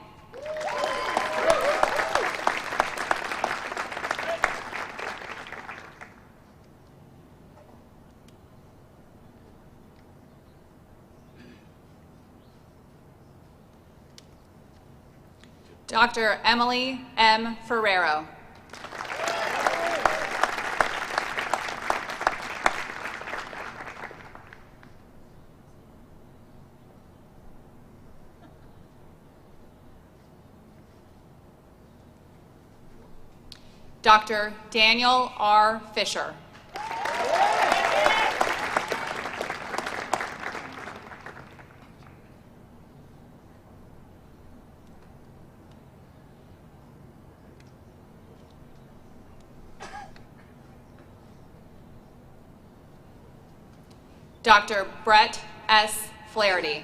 Dr. Emily M. Ferrero. Dr. Daniel R. Fisher. Dr. Brett S. Flaherty.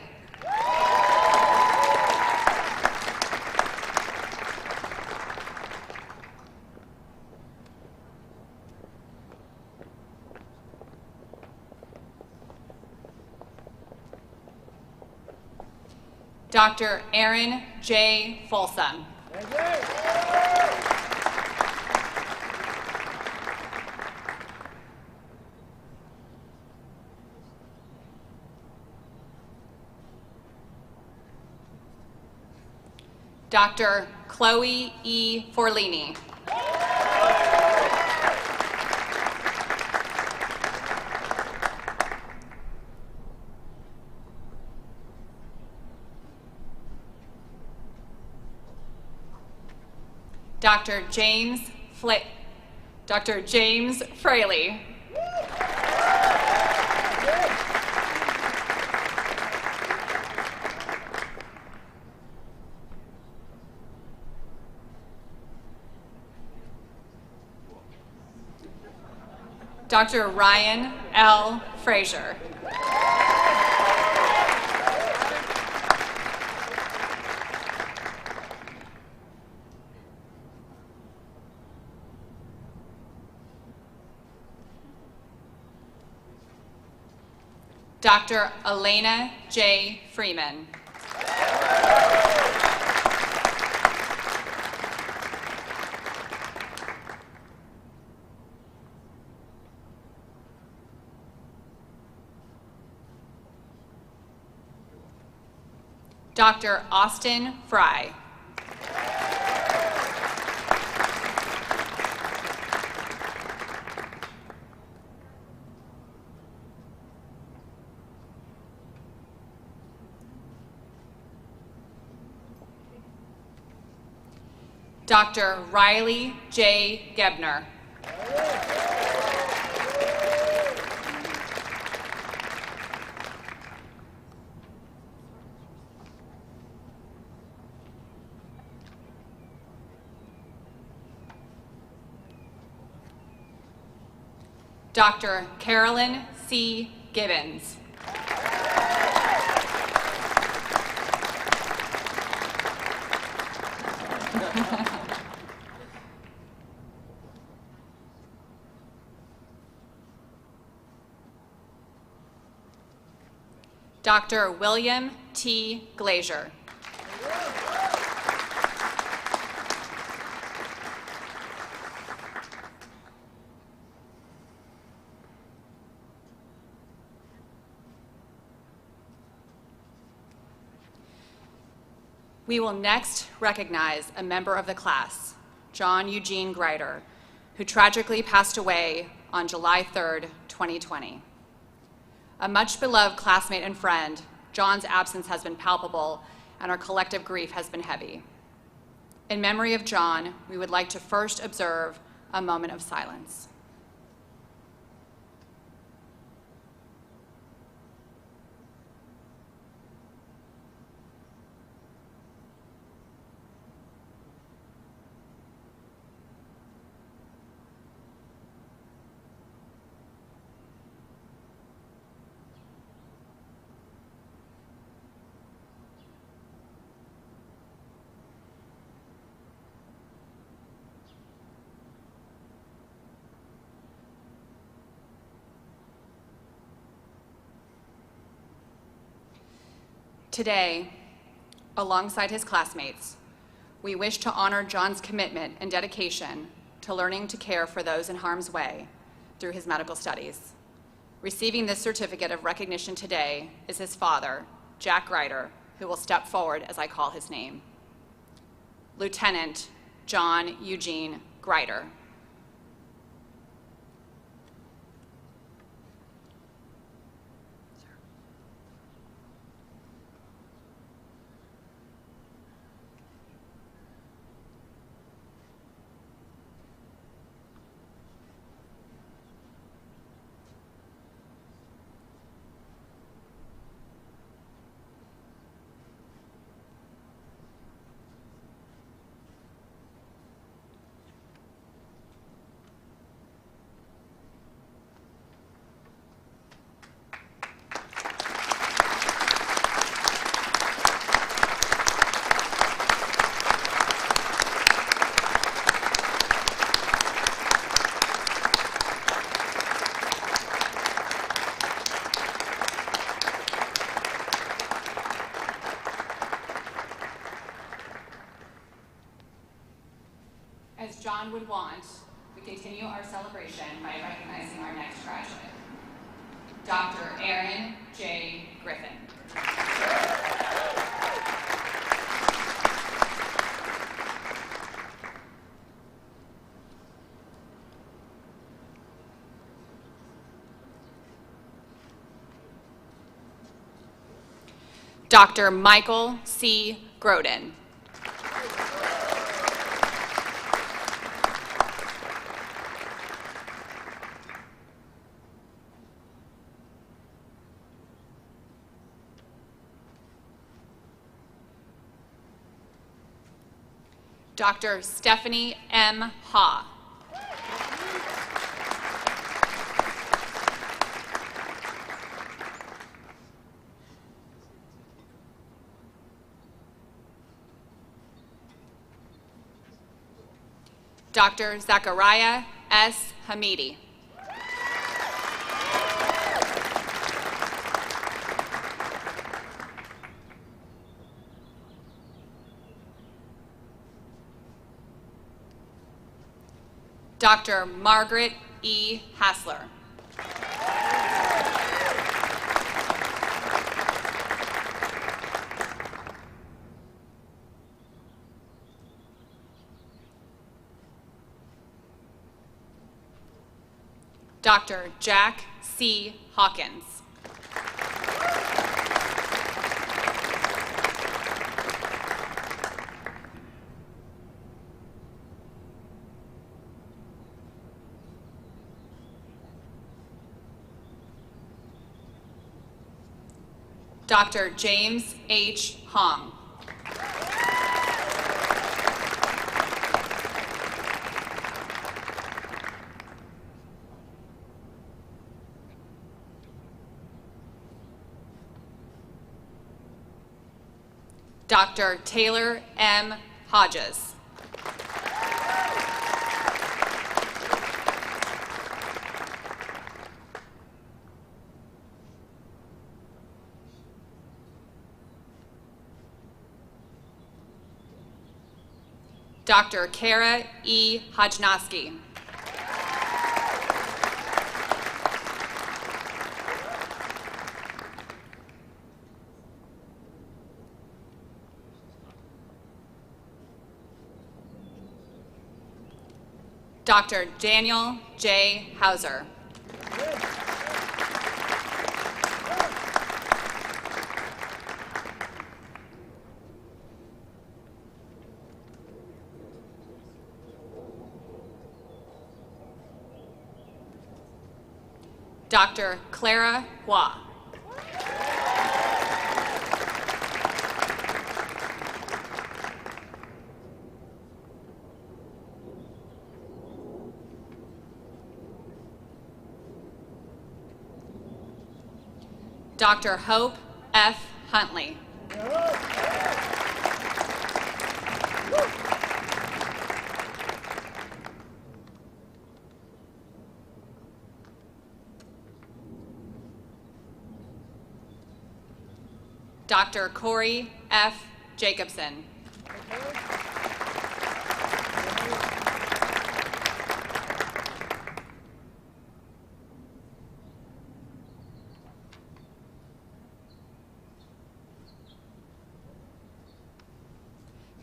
Dr. Aaron J. Folsom. Dr. Chloe E. Forlini. Dr. James Fraley. Dr. Ryan L. Frazier. Dr. Elena J. Freeman. Dr. Austin Fry. Dr. Riley J. Gebner. Dr. Carolyn C. Gibbons. Dr. William T. Glazier. We will next recognize a member of the class, John Eugene Greider, who tragically passed away on July 3rd, 2020. A much-beloved classmate and friend, John's absence has been palpable, and our collective grief has been heavy. In memory of John, we would like to first observe a moment of silence. Today, alongside his classmates, we wish to honor John's commitment and dedication to learning to care for those in harm's way through his medical studies. Receiving this certificate of recognition today is his father, Jack Grider, who will step forward as I call his name. Lieutenant John Eugene Grider. As John would want, we continue our celebration by recognizing our next graduate, Dr. Aaron J. Griffin. Dr. Michael C. Groden. Dr. Stephanie M. Ha. Dr. Zachariah S. Hamidi. Dr. Margaret E. Hassler. Dr. Jack C. Hawkins. Dr. James H. Hong. Dr. Taylor M. Hodges. Dr. Kara E. Hodjnowski. Dr. Daniel J. Hauser. Dr. Clara Hua. Dr. Hope F. Huntley. Dr. Corey F. Jacobson.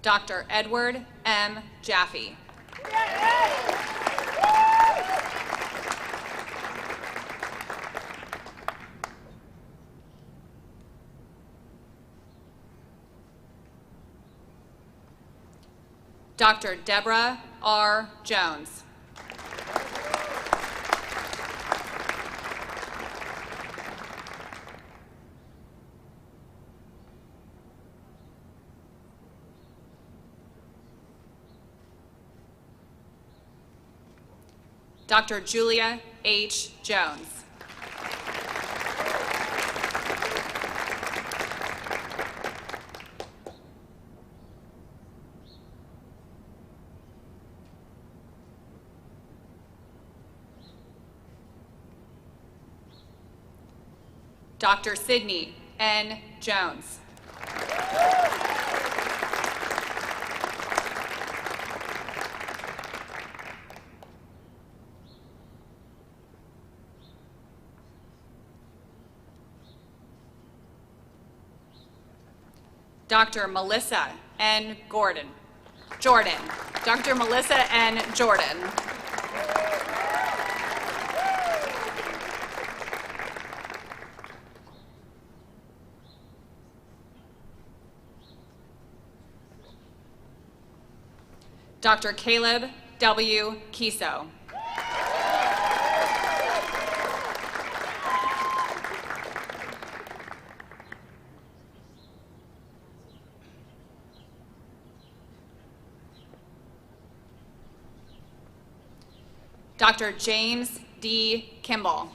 Dr. Edward M. Jaffe. Dr. Deborah R. Jones. Dr. Julia H. Jones. Dr. Sidney N. Jones. Dr. Melissa N. Jordan. Dr. Melissa N. Jordan. Dr. Caleb W. Kiso. Dr. James D. Kimball.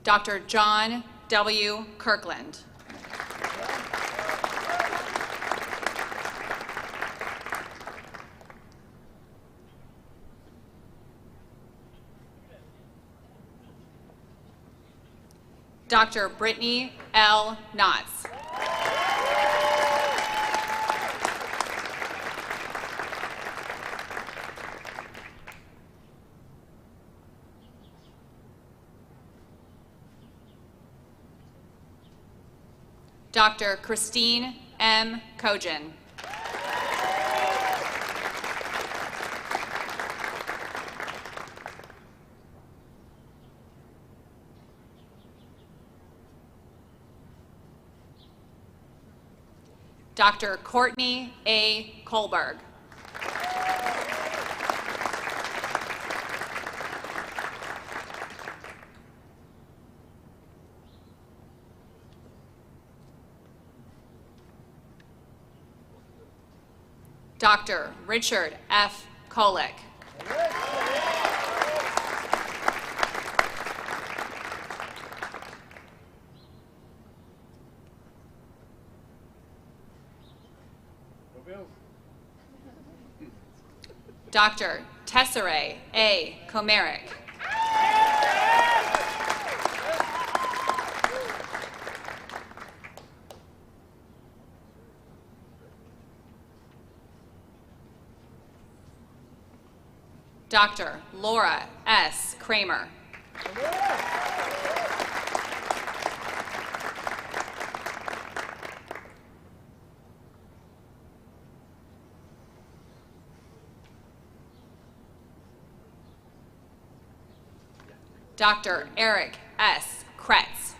Dr. John W. Kirkland. Dr. Brittany L. Knotts. Dr. Christine M. Kojin. Dr. Courtney A. Kohlberg. Dr. Richard F. Kolick. Dr. Tesserae A. Komaric. Dr. Laura S. Kramer. Dr. Eric S. Kretz.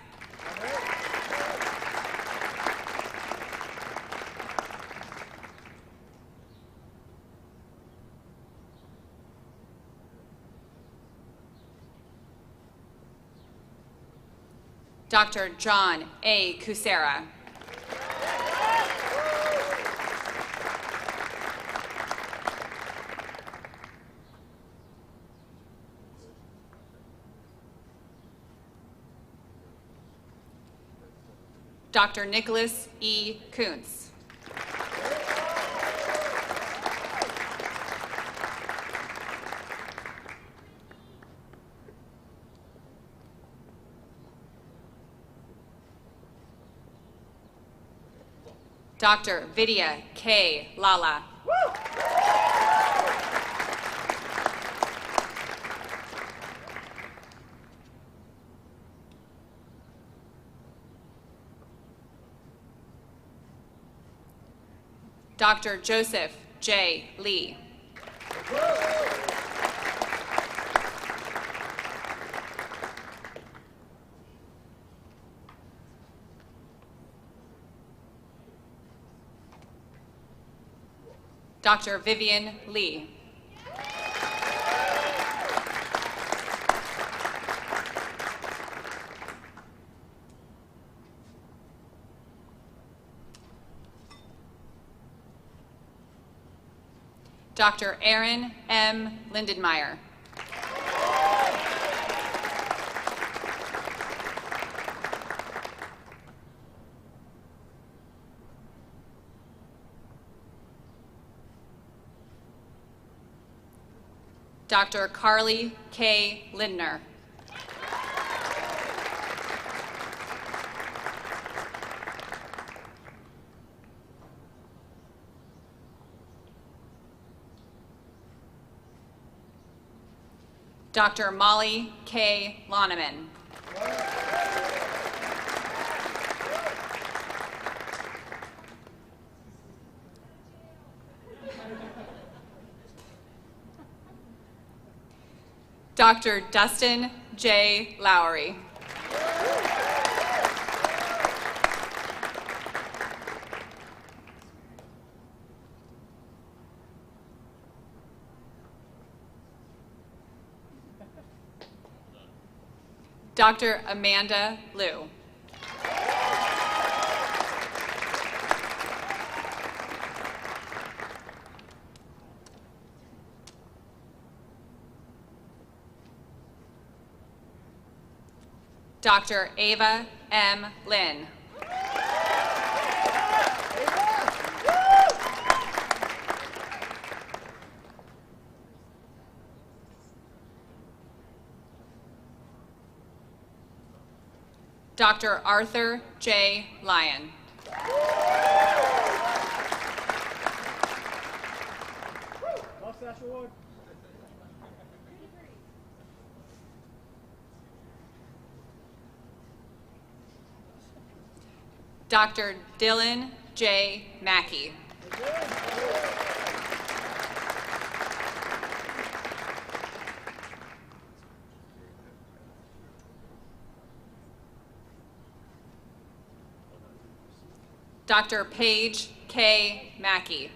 Dr. John A. Kucera. Dr. Nicholas E. Kuntz. Dr. Vidya K. Lala. Dr. Joseph J. Lee. Dr. Vivian Lee. Dr. Aaron M. Lindenmeyer. Dr. Carly K. Lindner. Dr. Molly K. Loneman. Dr. Dustin J. Lowry. Dr. Amanda Liu. Dr. Ava M. Lin. Dr. Arthur J. Lyon. Dr. Dylan J. Mackey. Dr. Paige K. Mackey.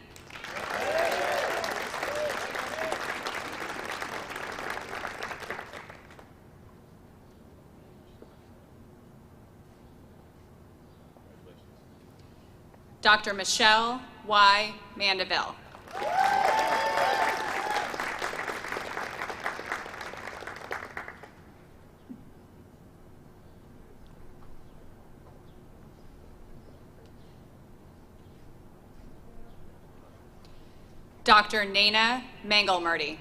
Dr. Michelle Y. Mandeville. Dr. Nana Mangelmurdy.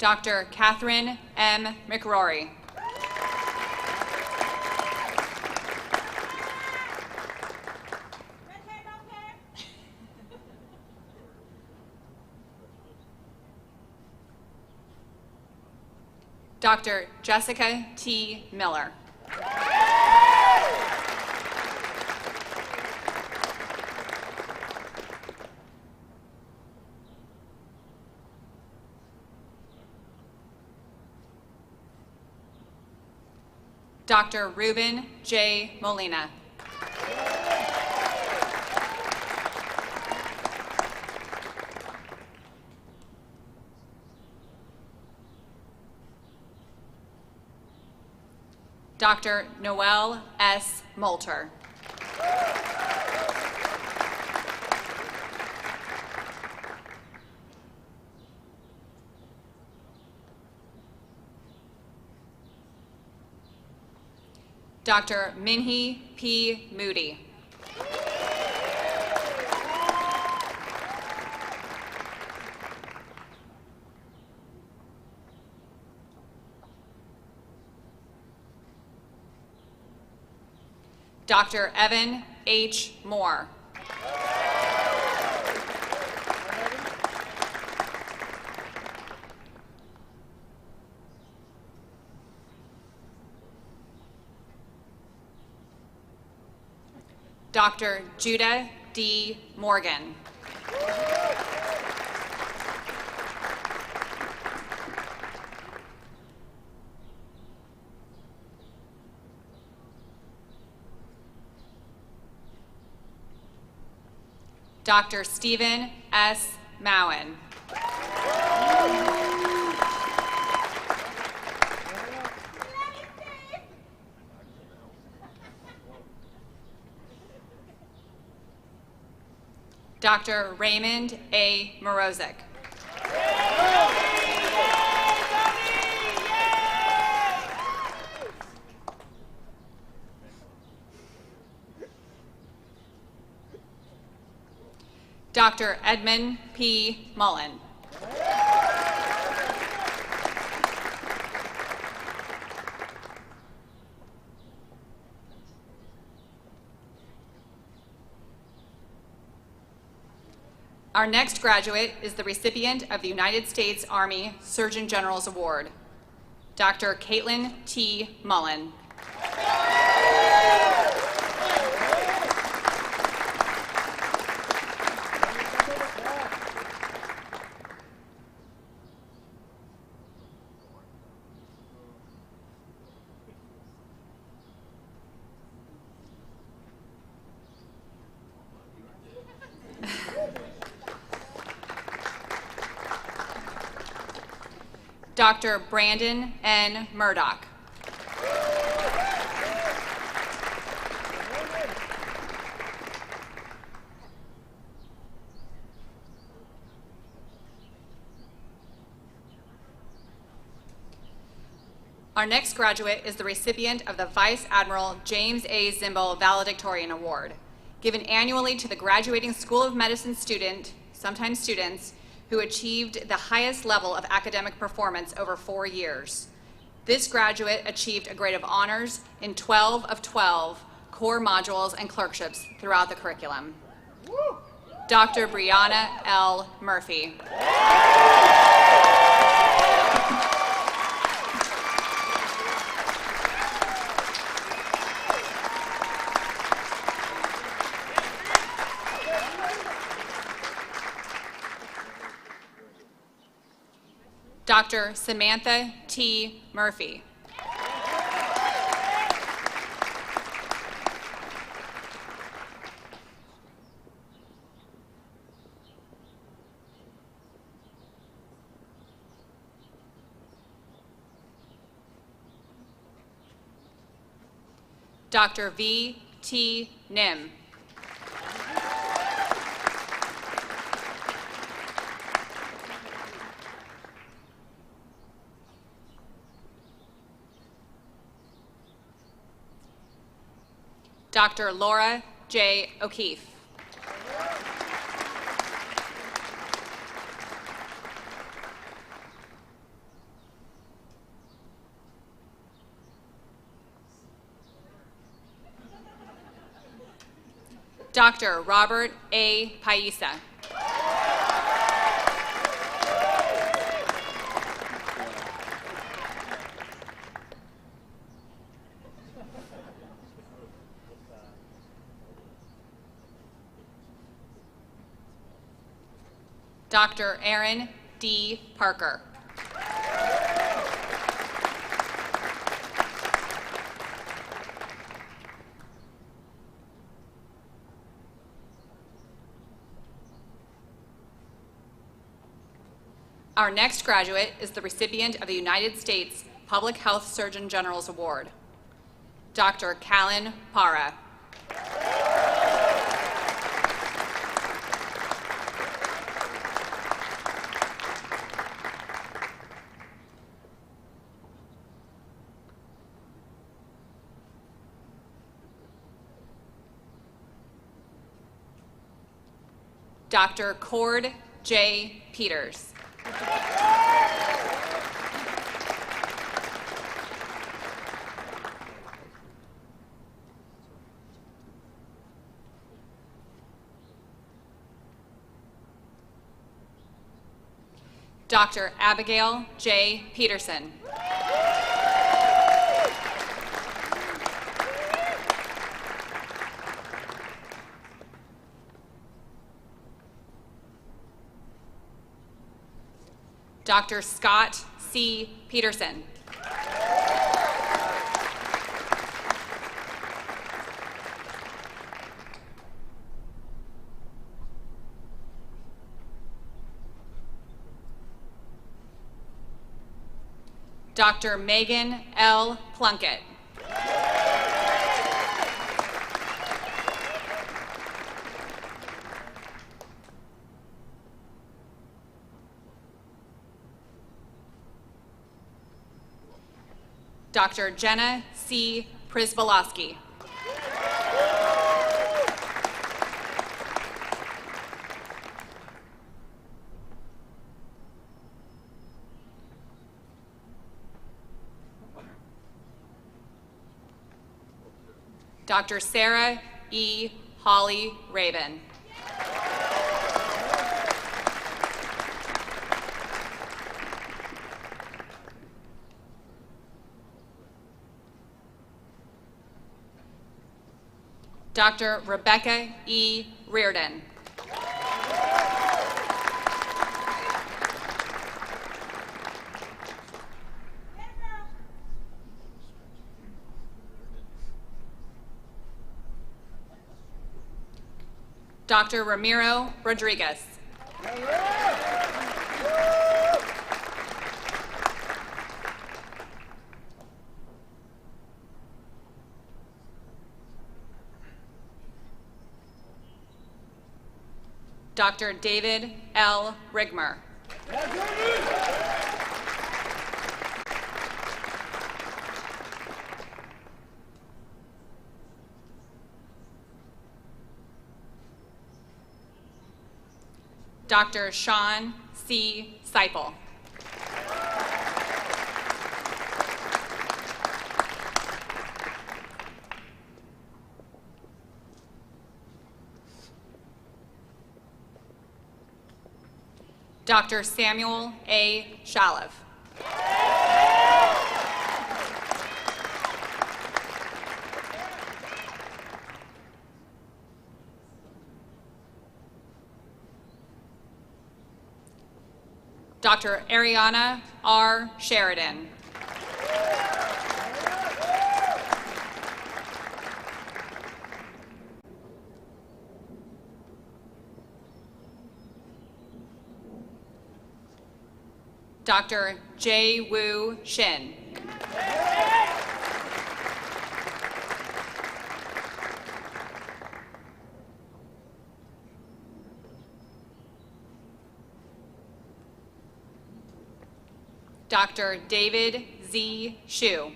Dr. Catherine M. McRory. Dr. Jessica T. Miller. Dr. Ruben J. Molina. Dr. Noel S. Moulter. Dr. Minhee P. Moody. Dr. Evan H. Moore. Dr. Judah D. Morgan. Dr. Stephen S. Mowen. Dr. Raymond A. Morozic. Dr. Edmund P. Mullen. Our next graduate is the recipient of the United States Army Surgeon General's Award, Dr. Caitlin T. Mullen. Dr. Brandon N. Murdoch. Our next graduate is the recipient of the Vice Admiral James A. Zimble Valedictorian Award, given annually to the graduating School of Medicine student, sometimes students, who achieved the highest level of academic performance over 4 years. This graduate achieved a grade of honors in 12 of 12 core modules and clerkships throughout the curriculum. Dr. Brianna L. Murphy. Dr. Samantha T. Murphy. Dr. V. T. Nim. Dr. Laura J. O'Keefe. Dr. Robert A. Paisa. Dr. Aaron D. Parker. Our next graduate is the recipient of the United States Public Health Surgeon General's Award, Dr. Callan Para. Dr. Cord J. Peters. Dr. Abigail J. Peterson. Dr. Scott C. Peterson. Dr. Megan L. Plunkett. Dr. Jenna C. Prisvalowski. Dr. Sarah E. Holly Raven. Dr. Rebecca E. Reardon. Dr. Ramiro Rodriguez. Dr. David L. Rigmer. Dr. Sean C. Seipel. Dr. Samuel A. Shalev. Dr. Ariana R. Sheridan. Dr. Jae Woo Shin. Dr. David Z. Shu.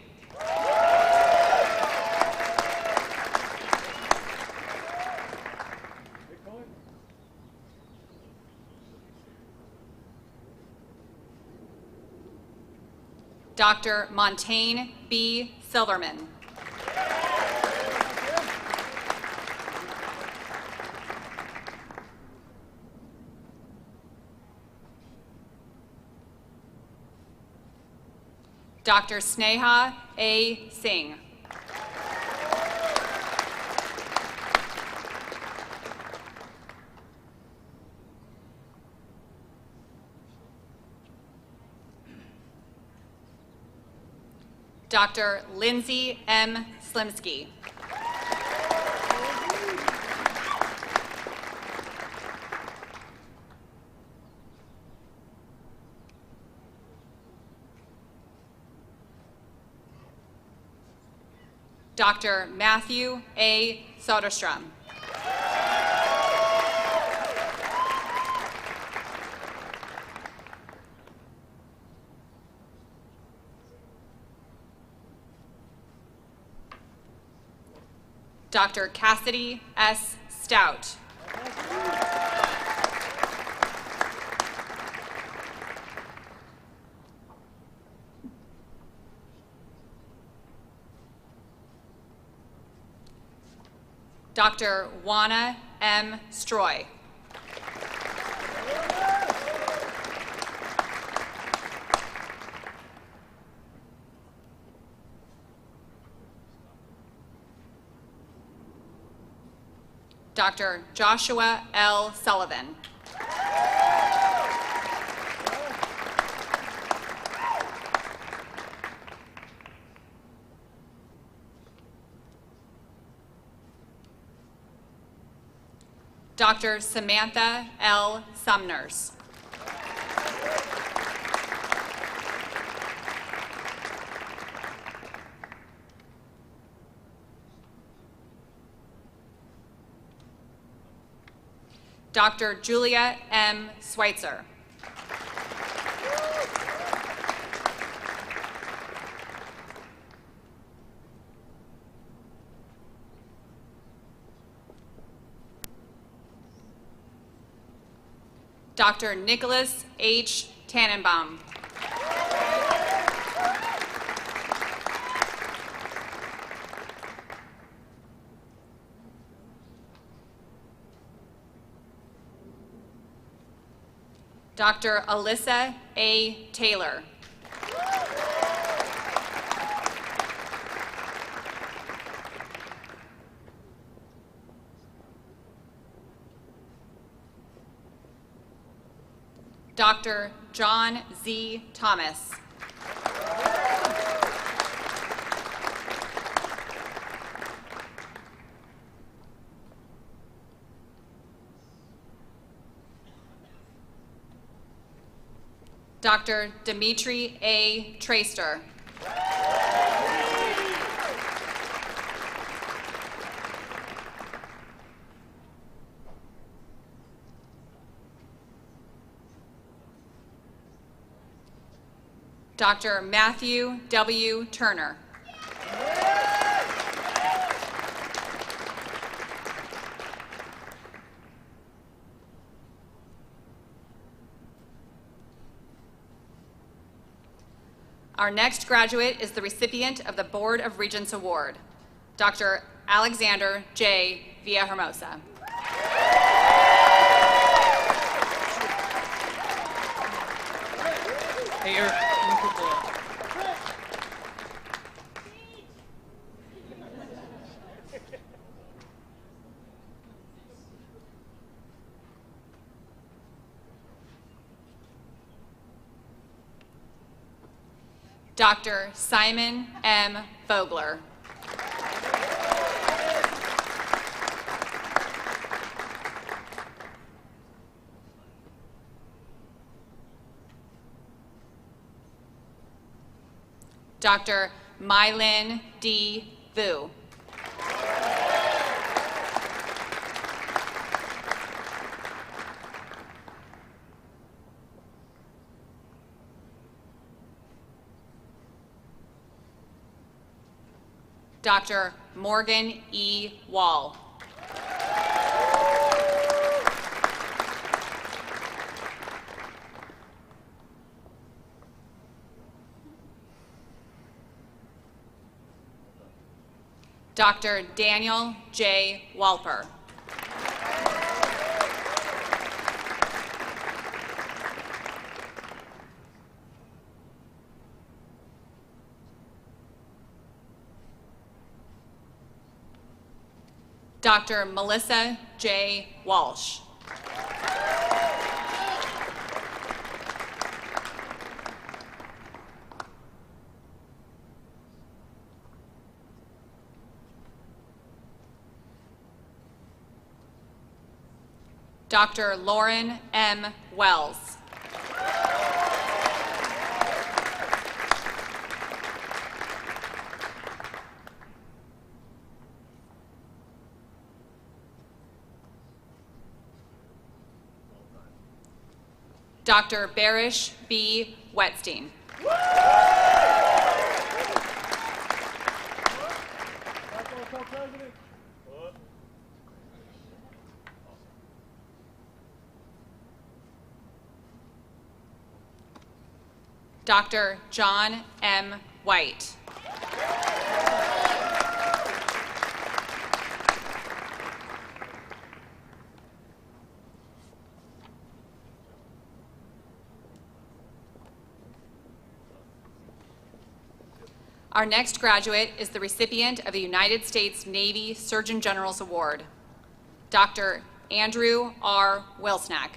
Dr. Montaigne B. Silverman. Dr. Sneha A. Singh. Dr. Lindsay M. Slimsky. Dr. Matthew A. Soderstrom. Dr. Cassidy S. Stout. Dr. Juana M. Stroy. Dr. Joshua L. Sullivan. Dr. Samantha L. Sumners. Dr. Julia M. Schweitzer. Dr. Nicholas H. Tannenbaum. Dr. Alyssa A. Taylor. Dr. John Z. Thomas. Dr. Dimitri A. Traster. Dr. Matthew W. Turner. Our next graduate is the recipient of the Board of Regents Award, Dr. Alexander J. Villahermosa. Hey, Eric, can you put the... Dr. Simon M. Vogler. Dr. Mylin D. Vu. Dr. Morgan E. Wall. Dr. Daniel J. Walper. Dr. Melissa J. Walsh. Dr. Lauren M. Wells. Dr. Barish B. Wetstein. Dr. John M. White. Our next graduate is the recipient of the United States Navy Surgeon General's Award, Dr. Andrew R. Wilsnack.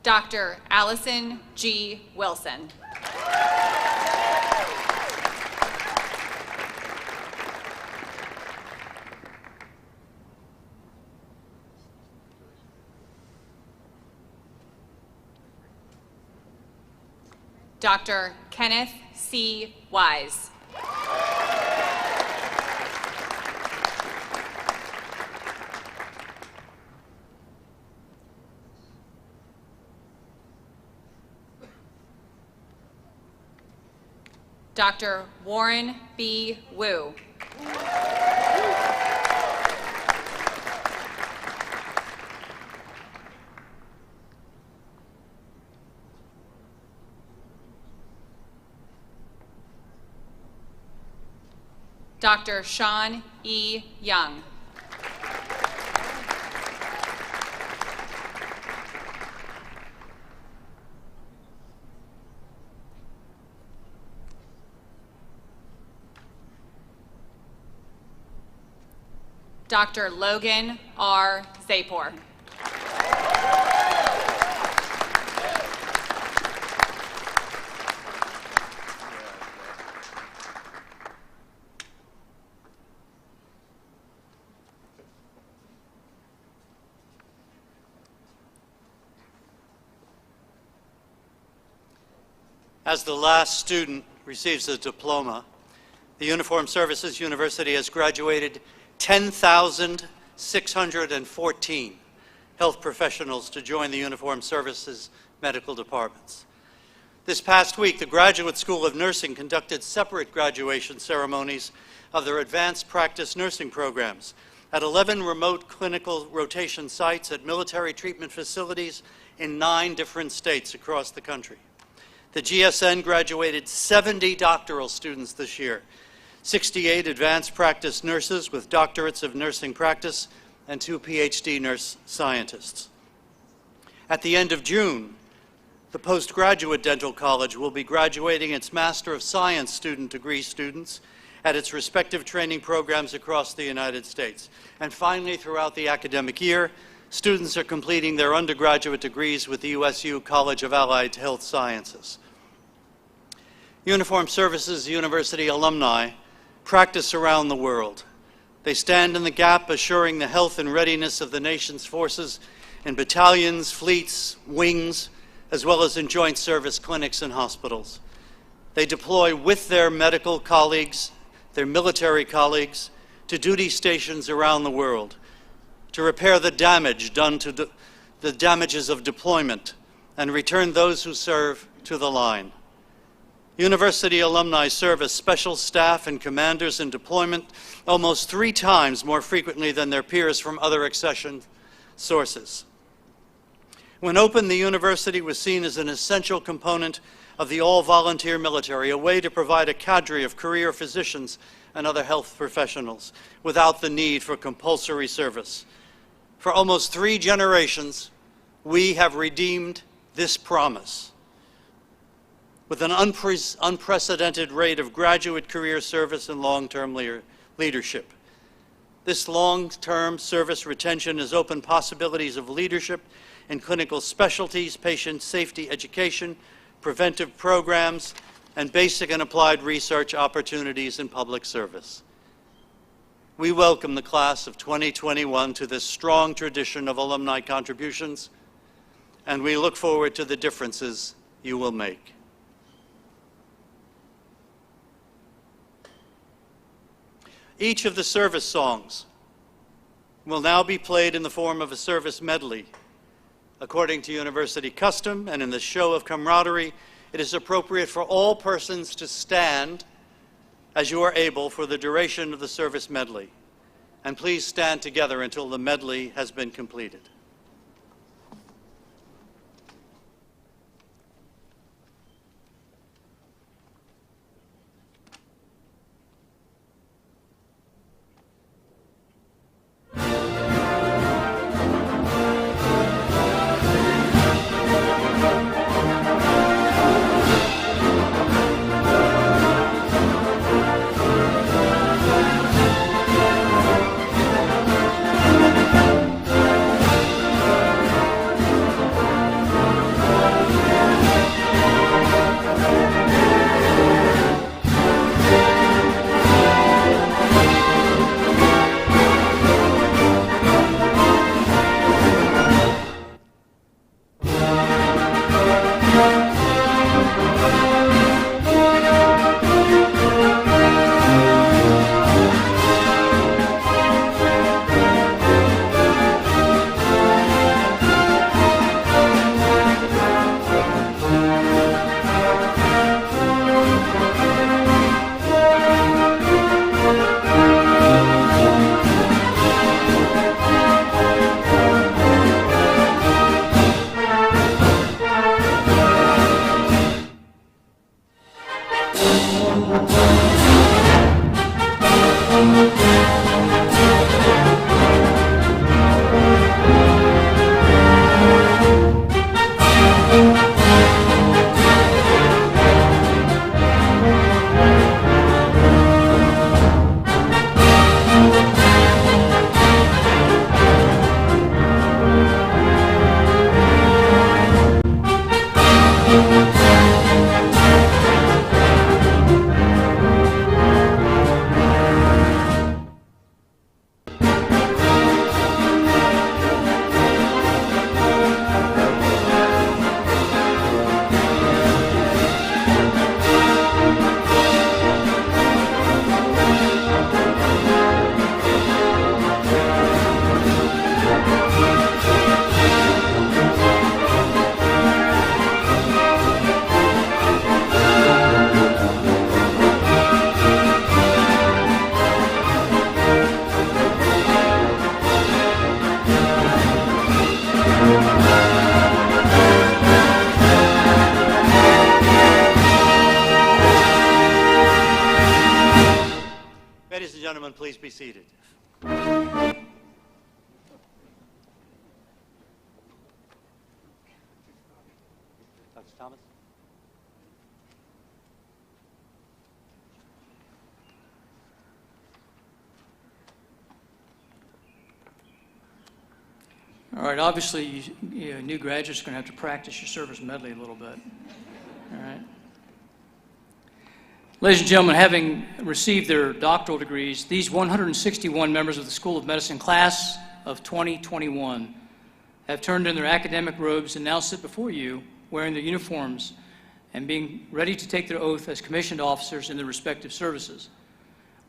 Dr. Allison G. Wilson. Dr. Kenneth C. Wise. Dr. Warren B. Wu. Dr. Sean E. Young. Dr. Logan R. Zapor. As the last student receives a diploma, the Uniformed Services University has graduated 10,614 health professionals to join the Uniformed Services medical departments. This past week, the Graduate School of Nursing conducted separate graduation ceremonies of their advanced practice nursing programs at 11 remote clinical rotation sites at military treatment facilities in 9 different states across the country. The GSN graduated 70 doctoral students this year, 68 advanced practice nurses with doctorates of nursing practice, and 2 PhD nurse scientists. At the end of June, the postgraduate dental college will be graduating its Master of Science student degree students at its respective training programs across the United States. And finally, throughout the academic year, students are completing their undergraduate degrees with the USU College of Allied Health Sciences. Uniformed Services University alumni practice around the world. They stand in the gap, assuring the health and readiness of the nation's forces in battalions, fleets, wings, as well as in joint service clinics and hospitals. They deploy with their medical colleagues, their military colleagues, to duty stations around the world to repair the damage done to the damages of deployment and return those who serve to the line. University alumni serve as special staff and commanders in deployment almost 3 times more frequently than their peers from other accession sources. When opened, the university was seen as an essential component of the all-volunteer military, a way to provide a cadre of career physicians and other health professionals without the need for compulsory service. For almost 3 generations, we have redeemed this promise with an unprecedented rate of graduate career service and long-term leadership. This long-term service retention has opened possibilities of leadership in clinical specialties, patient safety education, preventive programs, and basic and applied research opportunities in public service. We welcome the class of 2021 to this strong tradition of alumni contributions, and we look forward to the differences you will make. Each of the service songs will now be played in the form of a service medley. According to university custom and in the show of camaraderie, it is appropriate for all persons to stand as you are able for the duration of the service medley. And please stand together until the medley has been completed. Ladies and gentlemen, please be seated. Dr. Thomas? All right, obviously, new graduates are going to have to practice your service medley a little bit. All right. Ladies and gentlemen, having received their doctoral degrees, these 161 members of the School of Medicine class of 2021 have turned in their academic robes and now sit before you wearing their uniforms and being ready to take their oath as commissioned officers in their respective services.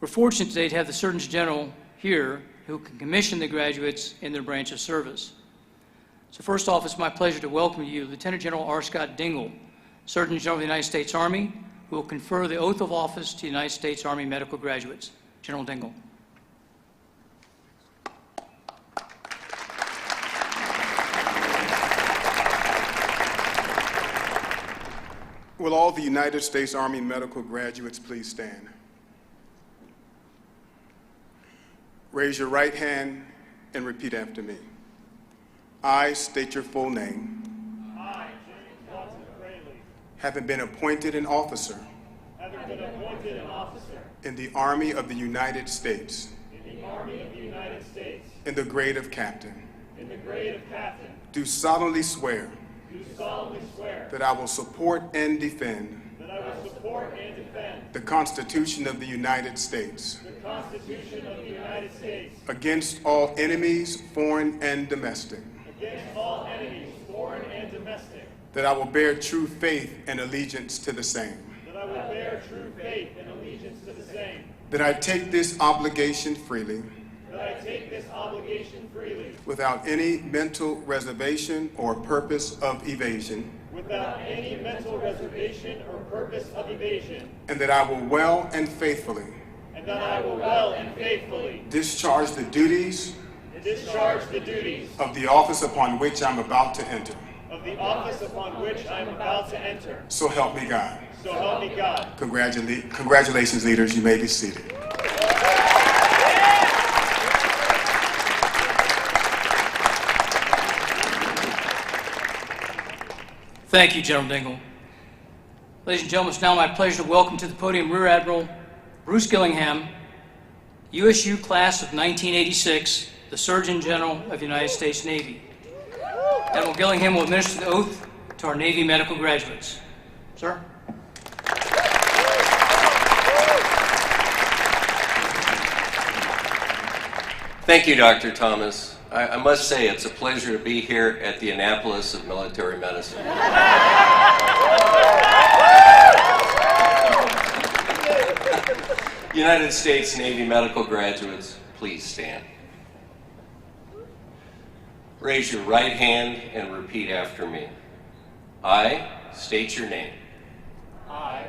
We're fortunate today to have the Surgeon General here who can commission the graduates in their branch of service. So first off, it's my pleasure to welcome you, Lieutenant General R. Scott Dingell, Surgeon General of the United States Army, who will confer the oath of office to United States Army medical graduates. General Dingell. Will all the United States Army medical graduates please stand? Raise your right hand and repeat after me. I state your full name. I, James Fraley, having been appointed an officer in the Army of the United States in the grade of captain, do solemnly swear that I will support and defend the Constitution of the United States against all enemies, foreign and domestic, that I will bear true faith and allegiance to the same, that I take this obligation freely without any mental reservation or purpose of evasion, and that I will well and faithfully discharge the duties of the office upon which I'm about to enter. So help me God. Congratulations, leaders. You may be seated. Thank you, General Dingell. Ladies and gentlemen, it's now my pleasure to welcome to the podium Rear Admiral Bruce Gillingham, USU Class of 1986, the Surgeon General of the United States Navy. Admiral Gillingham will administer the oath to our Navy medical graduates. Sir? Thank you, Dr. Thomas. I must say it's a pleasure to be here at the Annapolis of military medicine. United States Navy medical graduates, please stand. Raise your right hand and repeat after me. I state your name. I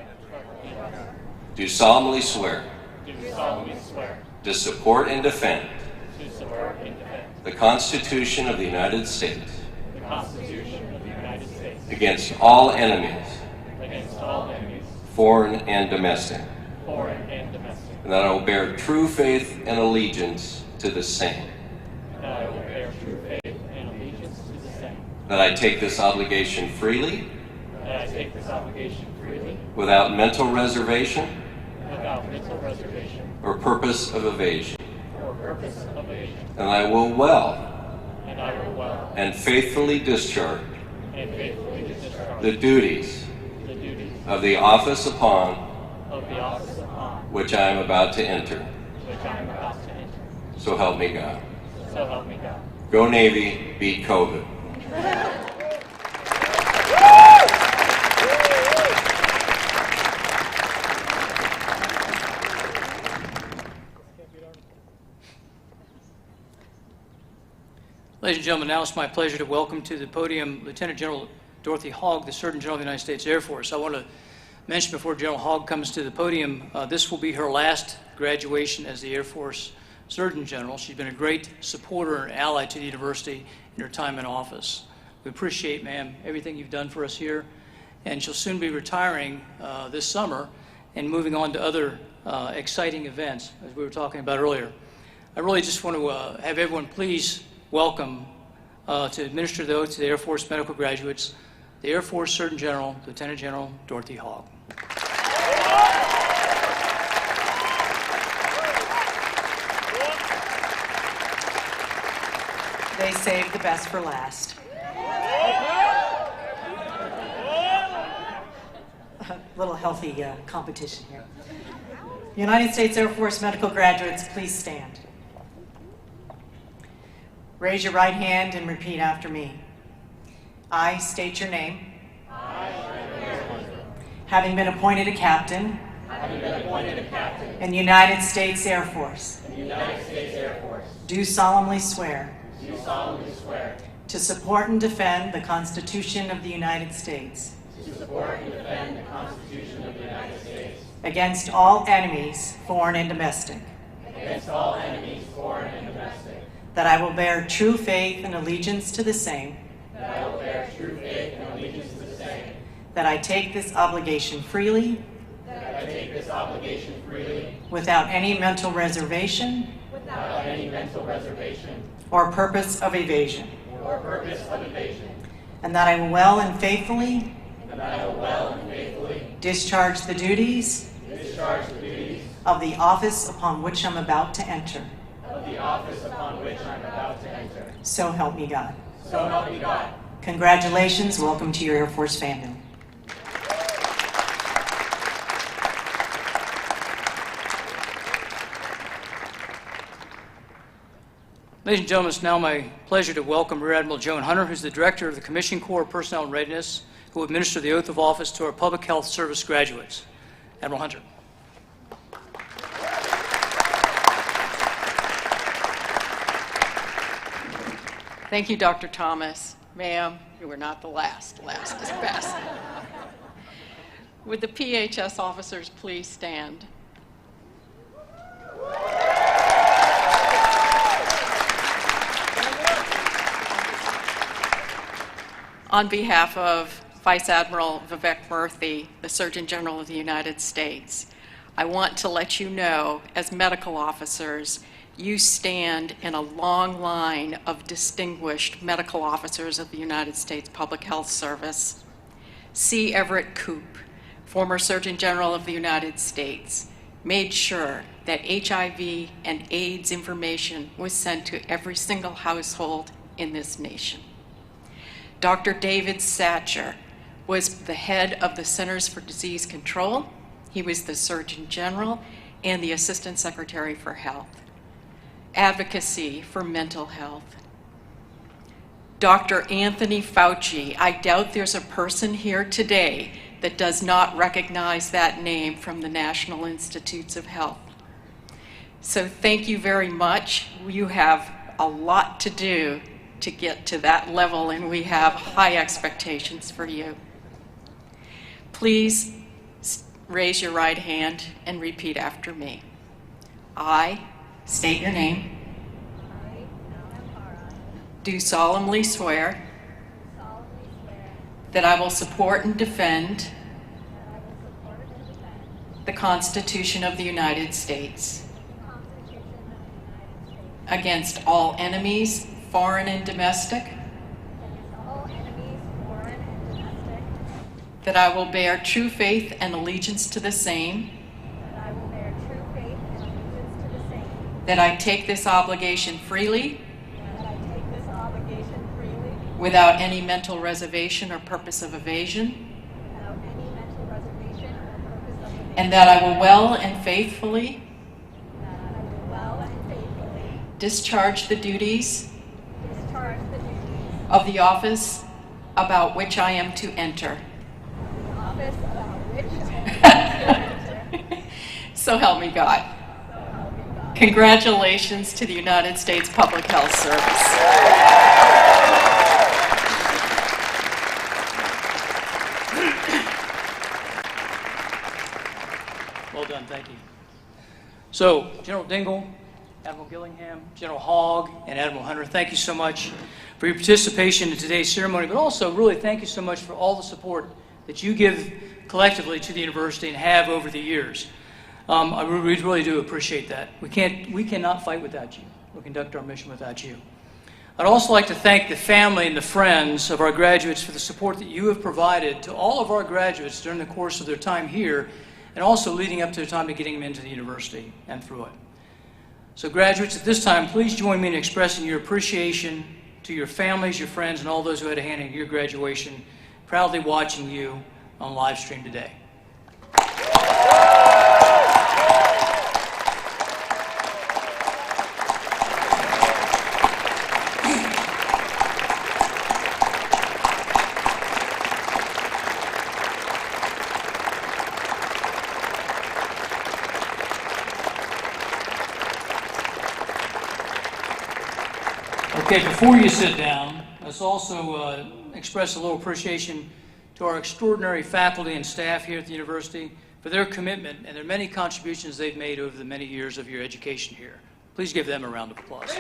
Do solemnly swear do solemnly swear to support and defend to support and defend the Constitution of the United States the Constitution of the United States against all enemies, against all enemies, foreign and domestic, foreign and domestic, and that I will bear true faith and allegiance to the same, and that I will bear true faith and allegiance to the same, that I take this obligation freely, that I take this obligation freely, without mental reservation without mental reservation or purpose of evasion, or purpose of evasion, and I will well and I will well and faithfully discharge and faithfully discharge the duties the duties of the office upon of the office upon which I am about to enter. which I am about to enter. So help me God. So help me God. Go Navy, beat COVID. Ladies and gentlemen, now it's my pleasure to welcome to the podium Lieutenant General Dorothy Hogg, the Surgeon General of the United States Air Force. I want to mention before General Hogg comes to the podium, this will be her last graduation as the Air Force Surgeon General. She's been a great supporter and ally to the university in her time in office. We appreciate, ma'am, everything you've done for us here, and she'll soon be retiring this summer and moving on to other exciting events, as we were talking about earlier. I really just want to have everyone please welcome to administer the oath to the Air Force medical graduates, the Air Force Surgeon General, Lieutenant General Dorothy Hogg. They saved the best for last. A little healthy competition here. United States Air Force medical graduates, please stand. Raise your right hand and repeat after me. I state your name. Having been appointed a captain in the United States Air Force, do solemnly swear to support and defend the Constitution of the United States against all enemies, foreign and domestic, against all enemies, foreign and domestic, that I will bear true faith and allegiance to the same, that I will bear true faith and allegiance to the same, that I take this obligation freely, that I take this obligation freely, without any mental reservation without any mental reservation or purpose of evasion, or purpose of evasion, and that I will well and faithfully and that I will well and faithfully discharge the duties discharge the duties of the office upon which I'm about to enter. of the office upon which I'm about to enter. So help me God. So help me God. Congratulations. Welcome to your Air Force family. Ladies and gentlemen, it's now my pleasure to welcome Rear Admiral Joan Hunter, who's the Director of the Commissioned Corps of Personnel and Readiness, who will administer the oath of office to our Public Health Service graduates. Admiral Hunter. Thank you, Dr. Thomas. Ma'am, you were not the last. Last is best. Would the PHS officers please stand? On behalf of Vice Admiral Vivek Murthy, the Surgeon General of the United States, I want to let you know, as medical officers, you stand in a long line of distinguished medical officers of the United States Public Health Service. C. Everett Koop, former Surgeon General of the United States, made sure that HIV and AIDS information was sent to every single household in this nation. Dr. David Satcher was the head of the Centers for Disease Control. He was the Surgeon General and the Assistant Secretary for Health. Advocacy for mental health. Dr. Anthony Fauci, I doubt there's a person here today that does not recognize that name from the National Institutes of Health. So thank you very much. You have a lot to do to get to that level, and we have high expectations for you. Please raise your right hand and repeat after me. I state your name. Do solemnly swear that I will support and defend the Constitution of the United States against all enemies, foreign and domestic, that I will bear true faith and allegiance to the same, that I take this obligation freely, without any mental reservation or purpose of evasion, and that I will well and faithfully discharge the duties of the office about which I am to enter. So help me God. Congratulations to the United States Public Health Service. Well done, thank you. So, General Dingell, Admiral Gillingham, General Hogg, and Admiral Hunter, thank you so much for your participation in today's ceremony, but also really thank you so much for all the support that you give collectively to the university and have over the years. We really do appreciate that. We cannot fight without you or conduct our mission without you. I'd also like to thank the family and the friends of our graduates for the support that you have provided to all of our graduates during the course of their time here and also leading up to the time of getting them into the university and through it. So graduates, at this time, please join me in expressing your appreciation to your families, your friends, and all those who had a hand in your graduation, proudly watching you on live stream today. Okay, before you sit down, let's also express a little appreciation to our extraordinary faculty and staff here at the university for their commitment and their many contributions they've made over the many years of your education here. Please give them a round of applause.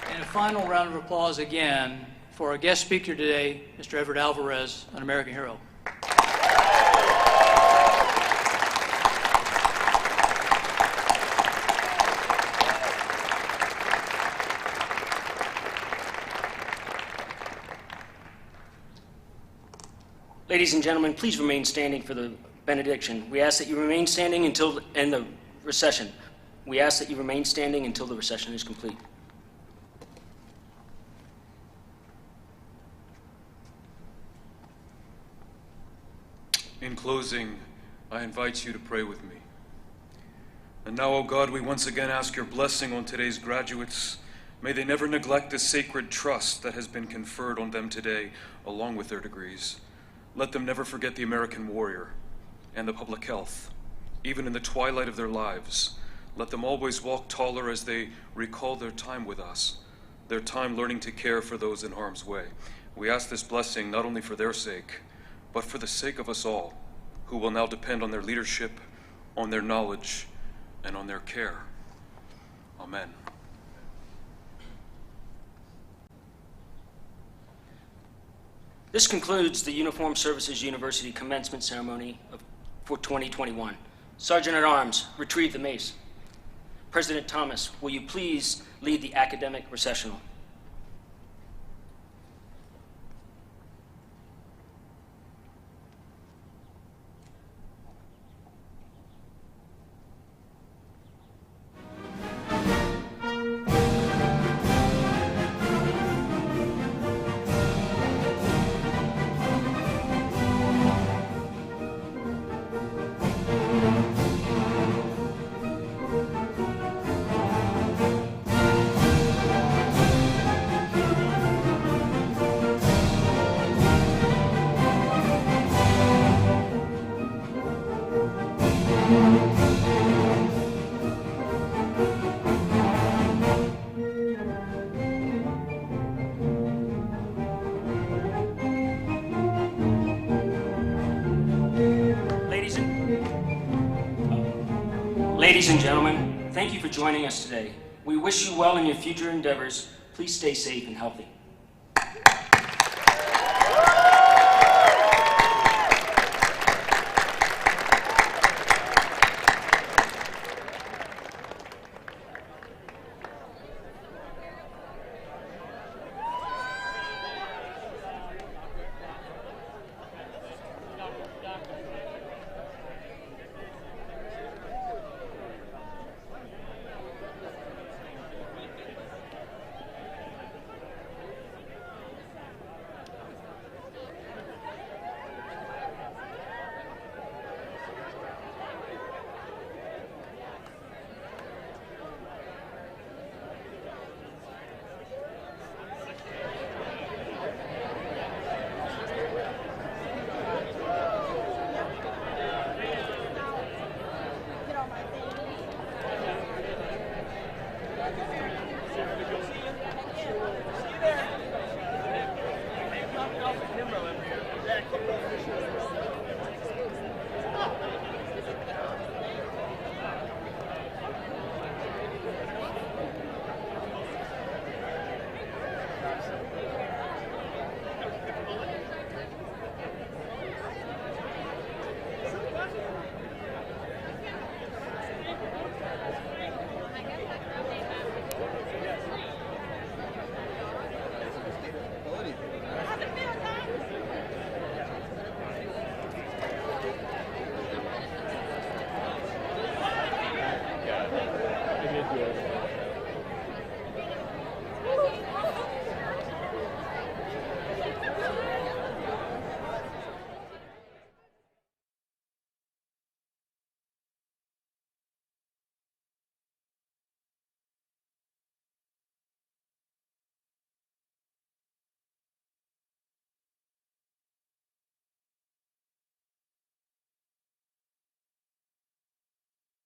And a final round of applause again for our guest speaker today, Mr. Everett Alvarez, an American hero. Ladies and gentlemen, please remain standing for the benediction. We ask that you remain standing until the end of the recession. We ask that you remain standing until the recession is complete. In closing, I invite you to pray with me. And now, O God, we once again ask your blessing on today's graduates. May they never neglect the sacred trust that has been conferred on them today, along with their degrees. Let them never forget the American warrior and the public health. Even in the twilight of their lives, let them always walk taller as they recall their time with us, their time learning to care for those in harm's way. We ask this blessing not only for their sake, but for the sake of us all, who will now depend on their leadership, on their knowledge, and on their care. Amen. This concludes the Uniformed Services University commencement ceremony for 2021. Sergeant at Arms, retrieve the mace. President Thomas, will you please lead the academic recessional? Ladies and gentlemen, thank you for joining us today. We wish you well in your future endeavors. Please stay safe and healthy.